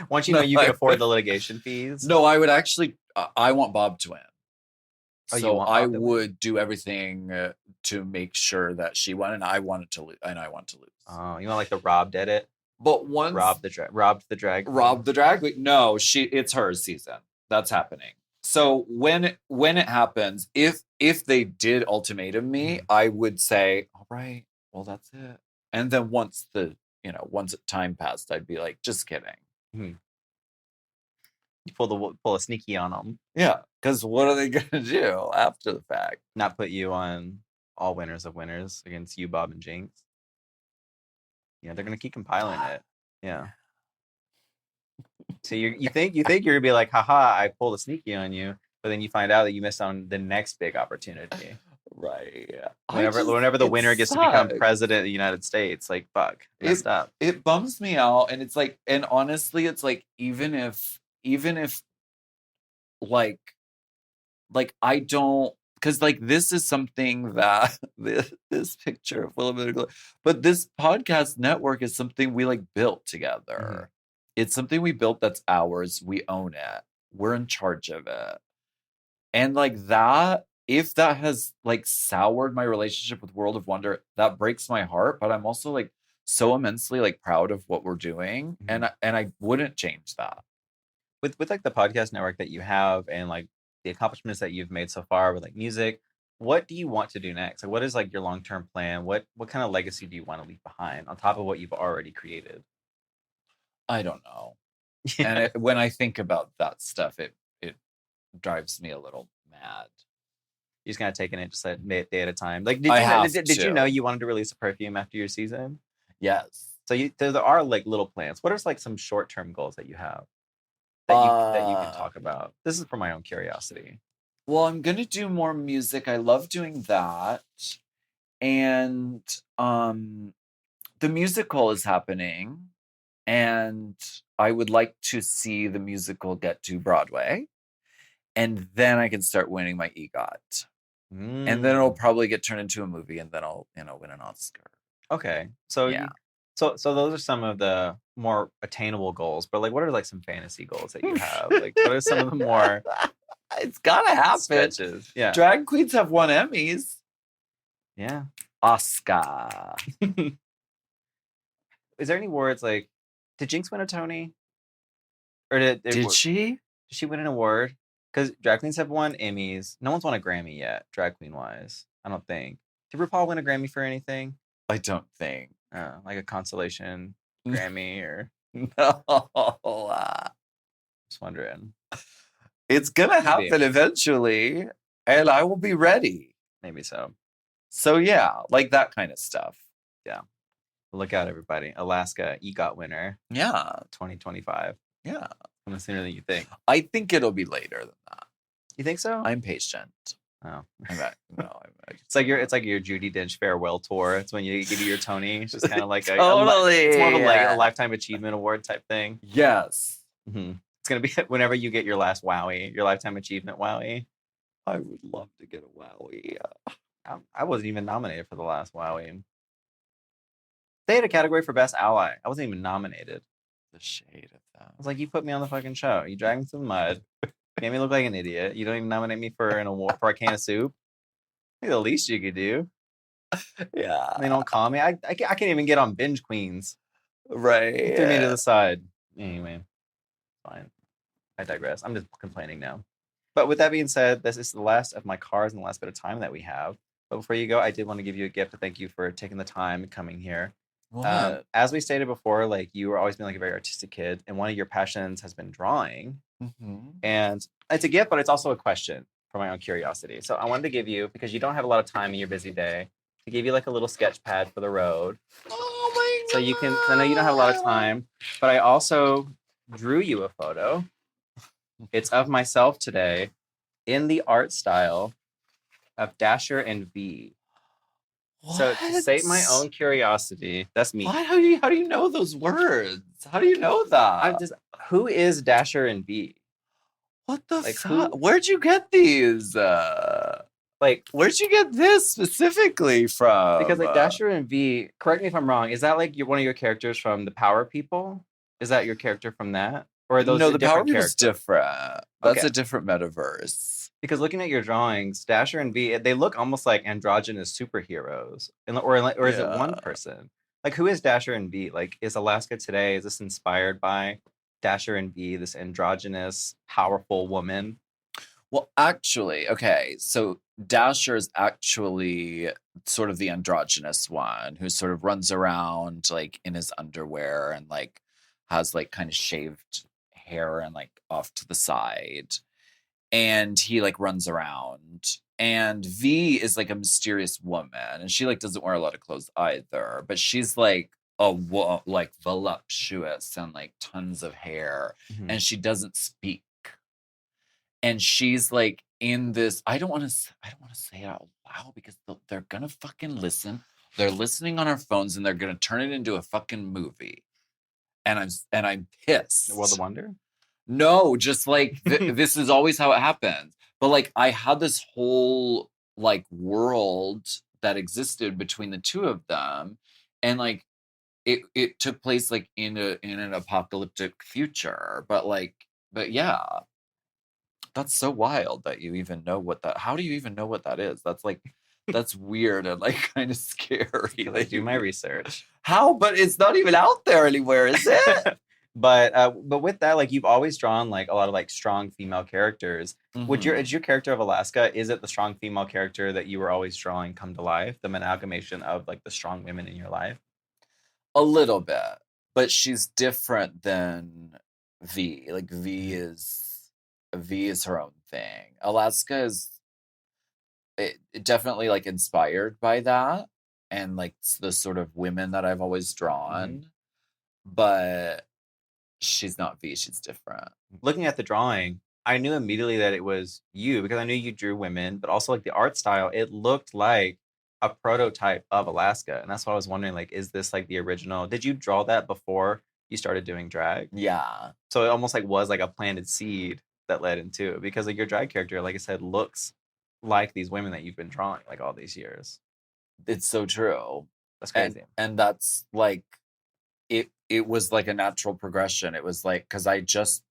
Once you know you can afford the litigation fees. No, I would actually. I want Bob to win. Oh, so I would do everything to make sure that she won, and I wanted to lose, and I want to lose. Oh, you want like the robbed edit? But once robbed the drag queen? No, it's her season. That's happening. So when it happens, if they did ultimatum me, I would say, all right, well, that's it. And then once time passed, I'd be like, just kidding. You pull a sneaky on them. Yeah, because what are they gonna do after the fact? Not put you on all winners of winners against you, Bob and Jinx. Yeah, they're gonna keep compiling it. Yeah. So you think you're gonna be like, haha, I pulled a sneaky on you, but then you find out that you missed on the next big opportunity. Right. Yeah. Whenever the winner gets to become president of the United States, like, fuck, messed up. It bums me out, and it's like, and honestly, it's like even if like I don't, because like this is something that this picture of Willem, but this podcast network is something we like built together. It's something we built that's ours. We own it. We're in charge of it. And like that, if that has like soured my relationship with World of Wonder, that breaks my heart. But I'm also like so immensely like proud of what we're doing, and I wouldn't change that. With like the podcast network that you have and like the accomplishments that you've made so far with like music, what do you want to do next? Like, what is like your long-term plan? What kind of legacy do you want to leave behind on top of what you've already created? I don't know. And when I think about that stuff, it drives me a little mad. You just kind of taking it just a day at a time. Like, I you know, have did you know to. you wanted to release a perfume after your season? Yes. So there are like little plans. What are like some short-term goals that you have that you can talk about? This is for my own curiosity. Well, I'm gonna do more music. I love doing that. And the musical is happening. And I would like to see the musical get to Broadway. And then I can start winning my EGOT. And then it'll probably get turned into a movie, and then I'll, win an Oscar. Okay. So Yeah. so those are some of the more attainable goals, but like what are like some fantasy goals that you have? Like what are some of the more It's gotta happen. stretches? Yeah. Drag queens have won Emmys. Yeah. Oscar. Is there any words like did Jinx win a Tony? Or did she? she win an award? Because drag queens have won Emmys. No one's won a Grammy yet, drag queen wise. I don't think. Did RuPaul win a Grammy for anything? I don't think. Like a consolation Grammy or No. just wondering. It's gonna Maybe. happen eventually, and I will be ready. Maybe so. So yeah, like that kind of stuff. Yeah. Look out, everybody. Alaska EGOT winner Yeah. 2025. Yeah. Coming sooner than you think. I think it'll be later than that. You think so? I'm patient. Oh. It's It's like your Judi Dench farewell tour. It's when you give you your Tony. It's just kind of like Totally. it's more of a lifetime achievement award type thing. Yes. Mm-hmm. It's gonna be whenever you get your last Wowie, your lifetime achievement Wowie. I would love to get a Wowie. I wasn't even nominated for the last Wowie. They had a category for best ally. I wasn't even nominated. The shade of that. I was like, you put me on the fucking show. You dragged me through the mud. Made me look like an idiot. You don't even nominate me for an award for a can of soup. I think the least you could do. Yeah. They don't call me. I can't even get on Binge Queens. Right. You threw me to the side. Anyway, fine. I digress. I'm just complaining now. But with that being said, this is the last of my cards and the last bit of time that we have. But before you go, I did want to give you a gift to thank you for taking the time and coming here. As we stated before, like you were always been like a very artistic kid, and one of your passions has been drawing. Mm-hmm. And it's a gift, but it's also a question for my own curiosity. So I wanted to give you, because you don't have a lot of time in your busy day, to give you like a little sketch pad for the road. Oh my God. So you can, I know you don't have a lot of time, but I also drew you a photo. It's of myself today in the art style of Dasher and V. What? So to save my own curiosity, that's me. What? How do you know those words? How do you know that? Who is Dasher and V? What the Like, fuck? Where'd you get these? Like, where'd you get this specifically from? Because like Dasher and V, correct me if I'm wrong, is that like one of your characters from the Power People? Is that your character from that? Or are those no, the Power different People's characters? different. That's Okay. a different metaverse. Because looking at your drawings, Dasher and V, they look almost like androgynous superheroes. Or is it one person? Like, who is Dasher and V? Like, is Alaska today, is this inspired by Dasher and V, this androgynous, powerful woman? Well, actually, okay, so Dasher is actually sort of the androgynous one who sort of runs around like in his underwear and like has like kind of shaved hair and like off to the side. And he like runs around. And V is like a mysterious woman, and she like doesn't wear a lot of clothes either, but she's like like voluptuous and like tons of hair, and she doesn't speak. And she's like in this. I don't want to say it out loud because they're gonna fucking listen. They're listening on our phones, and they're gonna turn it into a fucking movie. And I'm pissed. The World of Wonder? No, just like this is always how it happens. But like I had this whole like world that existed between the two of them, and like it took place like in an apocalyptic future. But yeah. That's so wild that you even know what that. How do you even know what that is? That's weird and like kind of scary. I do my research. How? But it's not even out there anywhere, is it? But with that, like you've always drawn like a lot of like strong female characters. Mm-hmm. Is your character of Alaska, is it the strong female character that you were always drawing come to life? The amalgamation of like the strong women in your life? A little bit, but she's different than V. Like V is her own thing. Alaska is it definitely like inspired by that and like the sort of women that I've always drawn. But she's not V, she's different. Looking at the drawing, I knew immediately that it was you because I knew you drew women, but also like the art style, it looked like a prototype of Alaska. And that's why I was wondering, like, is this like the original? Did you draw that before you started doing drag? Yeah. So it almost like was like a planted seed that led into it because like your drag character, like I said, looks like these women that you've been drawing like all these years. It's so true. That's crazy. And that's like it was like a natural progression. It was like because I just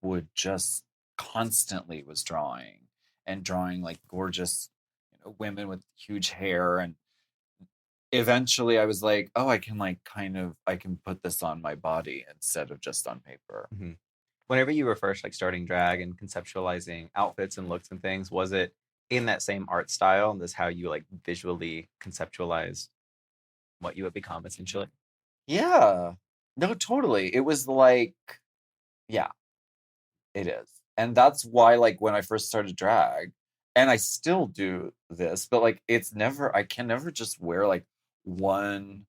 constantly was drawing like gorgeous, women with huge hair, and eventually I was like, oh, I can put this on my body instead of just on paper. Mm-hmm. Whenever you were first like starting drag and conceptualizing outfits and looks and things, was it in that same art style? And this how you like visually conceptualized what you would become essentially? Yeah. No, totally. It was like, yeah, it is. And that's why, like, when I first started drag, and I still do this, but like, I can never just wear like one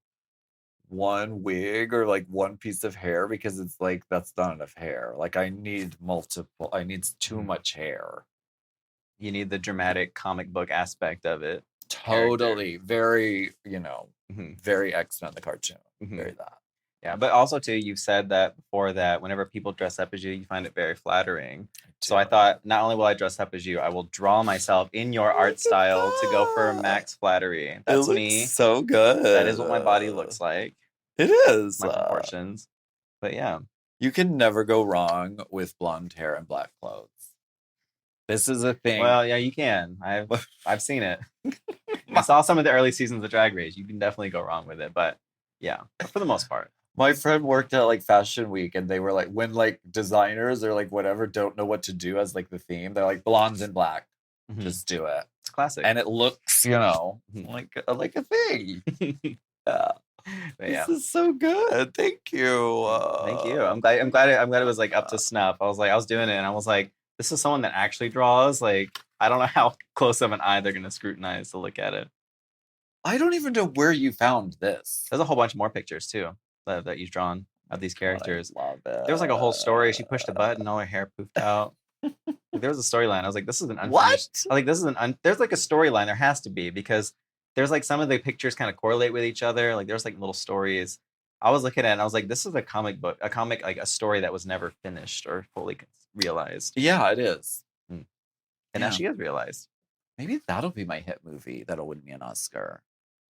wig or like one piece of hair because it's like, that's not enough hair. Like, I need too much hair. You need the dramatic comic book aspect of it. Totally. Very, very X-Men the cartoon. Very that. Yeah, but also too, you've said that before that whenever people dress up as you, you find it very flattering. So I thought, not only will I dress up as you, I will draw myself in your art style to go for max flattery. That's me. So good. That is what my body looks like. It is. My proportions. But yeah. You can never go wrong with blonde hair and black clothes. This is a thing. Well, yeah, you can. I've seen it. I saw some of the early seasons of Drag Race. You can definitely go wrong with it, but yeah, for the most part. My friend worked at like Fashion Week, and they were like, when like designers or like whatever don't know what to do as like the theme, they're like blondes and black. Just do it. It's classic, and it looks, like a thing. Yeah. But yeah. This is so good. Thank you. Thank you. I'm glad it was like up to snuff. I was doing it, and I was like, this is someone that actually draws. Like, I don't know how close of an eye they're gonna scrutinize to look at it. I don't even know where you found this. There's a whole bunch more pictures too that you've drawn of these characters. I love it. There was like a whole story. She pushed a button, all her hair poofed out. There was a storyline. I was like, this is an unfinished. What? I was like, this is there's like a storyline. There has to be because there's like some of the pictures kind of correlate with each other. Like there's like little stories. I was looking at it and I was like, this is a comic book, like a story that was never finished or fully realized. Yeah, it is. And now she is realized. Maybe that'll be my hit movie that'll win me an Oscar.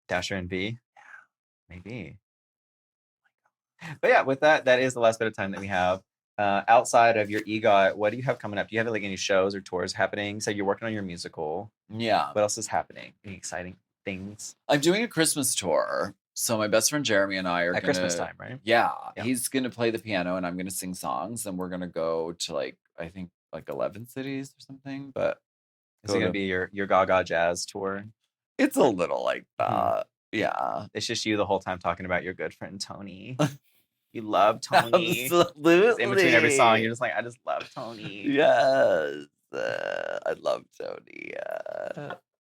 Dasher and V? Yeah, maybe. But yeah, with that is the last bit of time that we have. Outside of your EGOT, what do you have coming up? Do you have like any shows or tours happening? So you're working on your musical. Yeah. What else is happening? Any exciting things? I'm doing a Christmas tour. So my best friend Jeremy and I are at Christmas time, right? Yeah. He's gonna play the piano and I'm gonna sing songs, and we're gonna go to like, I think like 11 cities or something. But is it gonna be your Gaga jazz tour? It's a little like that. Yeah. It's just you the whole time talking about your good friend Tony. You love Tony. Absolutely. In between every song, you're just like, I just love Tony. Yes. I love Tony.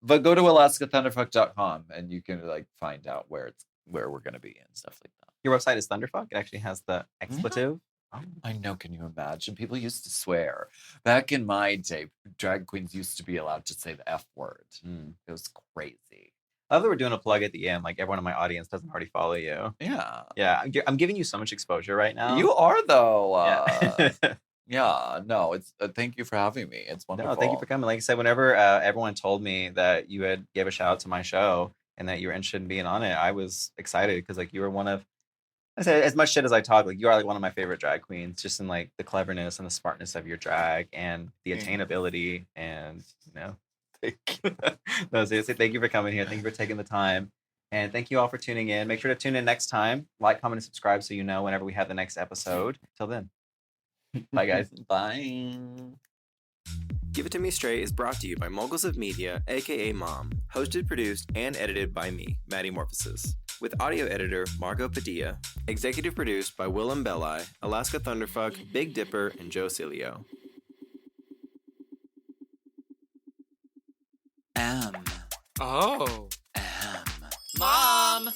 But go to alaskathunderfuck.com and you can like find out where we're gonna be and stuff like that. Your website is Thunderfuck. It actually has the expletive. Oh, I know. Can you imagine? People used to swear. Back in my day, drag queens used to be allowed to say the F word. It was crazy. I love that we're doing a plug at the end. Like everyone in my audience doesn't already follow you. Yeah. Yeah. I'm giving you so much exposure right now. You are though. Yeah. Yeah. No, it's thank you for having me. It's wonderful. No, thank you for coming. Like I said, whenever everyone told me that you had gave a shout out to my show and that you were interested in being on it, I was excited because like you were one of, I said, as much shit as I talk, like you are like one of my favorite drag queens, just in like the cleverness and the smartness of your drag and the attainability and Thank you. No, seriously, thank you for coming here. Thank you for taking the time. And thank you all for tuning in. Make sure to tune in next time. Like, comment, and subscribe so you know whenever we have the next episode. Till then. Bye, guys. Bye. Give It To Me Straight is brought to you by Moguls of Media, aka M.O.M. Hosted, produced, and edited by me, Maddy Morphosis. With audio editor Margot Padilla. Executive produced by Willem Belli, Alaska Thunderfuck, Big Dipper, and Joe Cilio. M. Oh. M. Mom!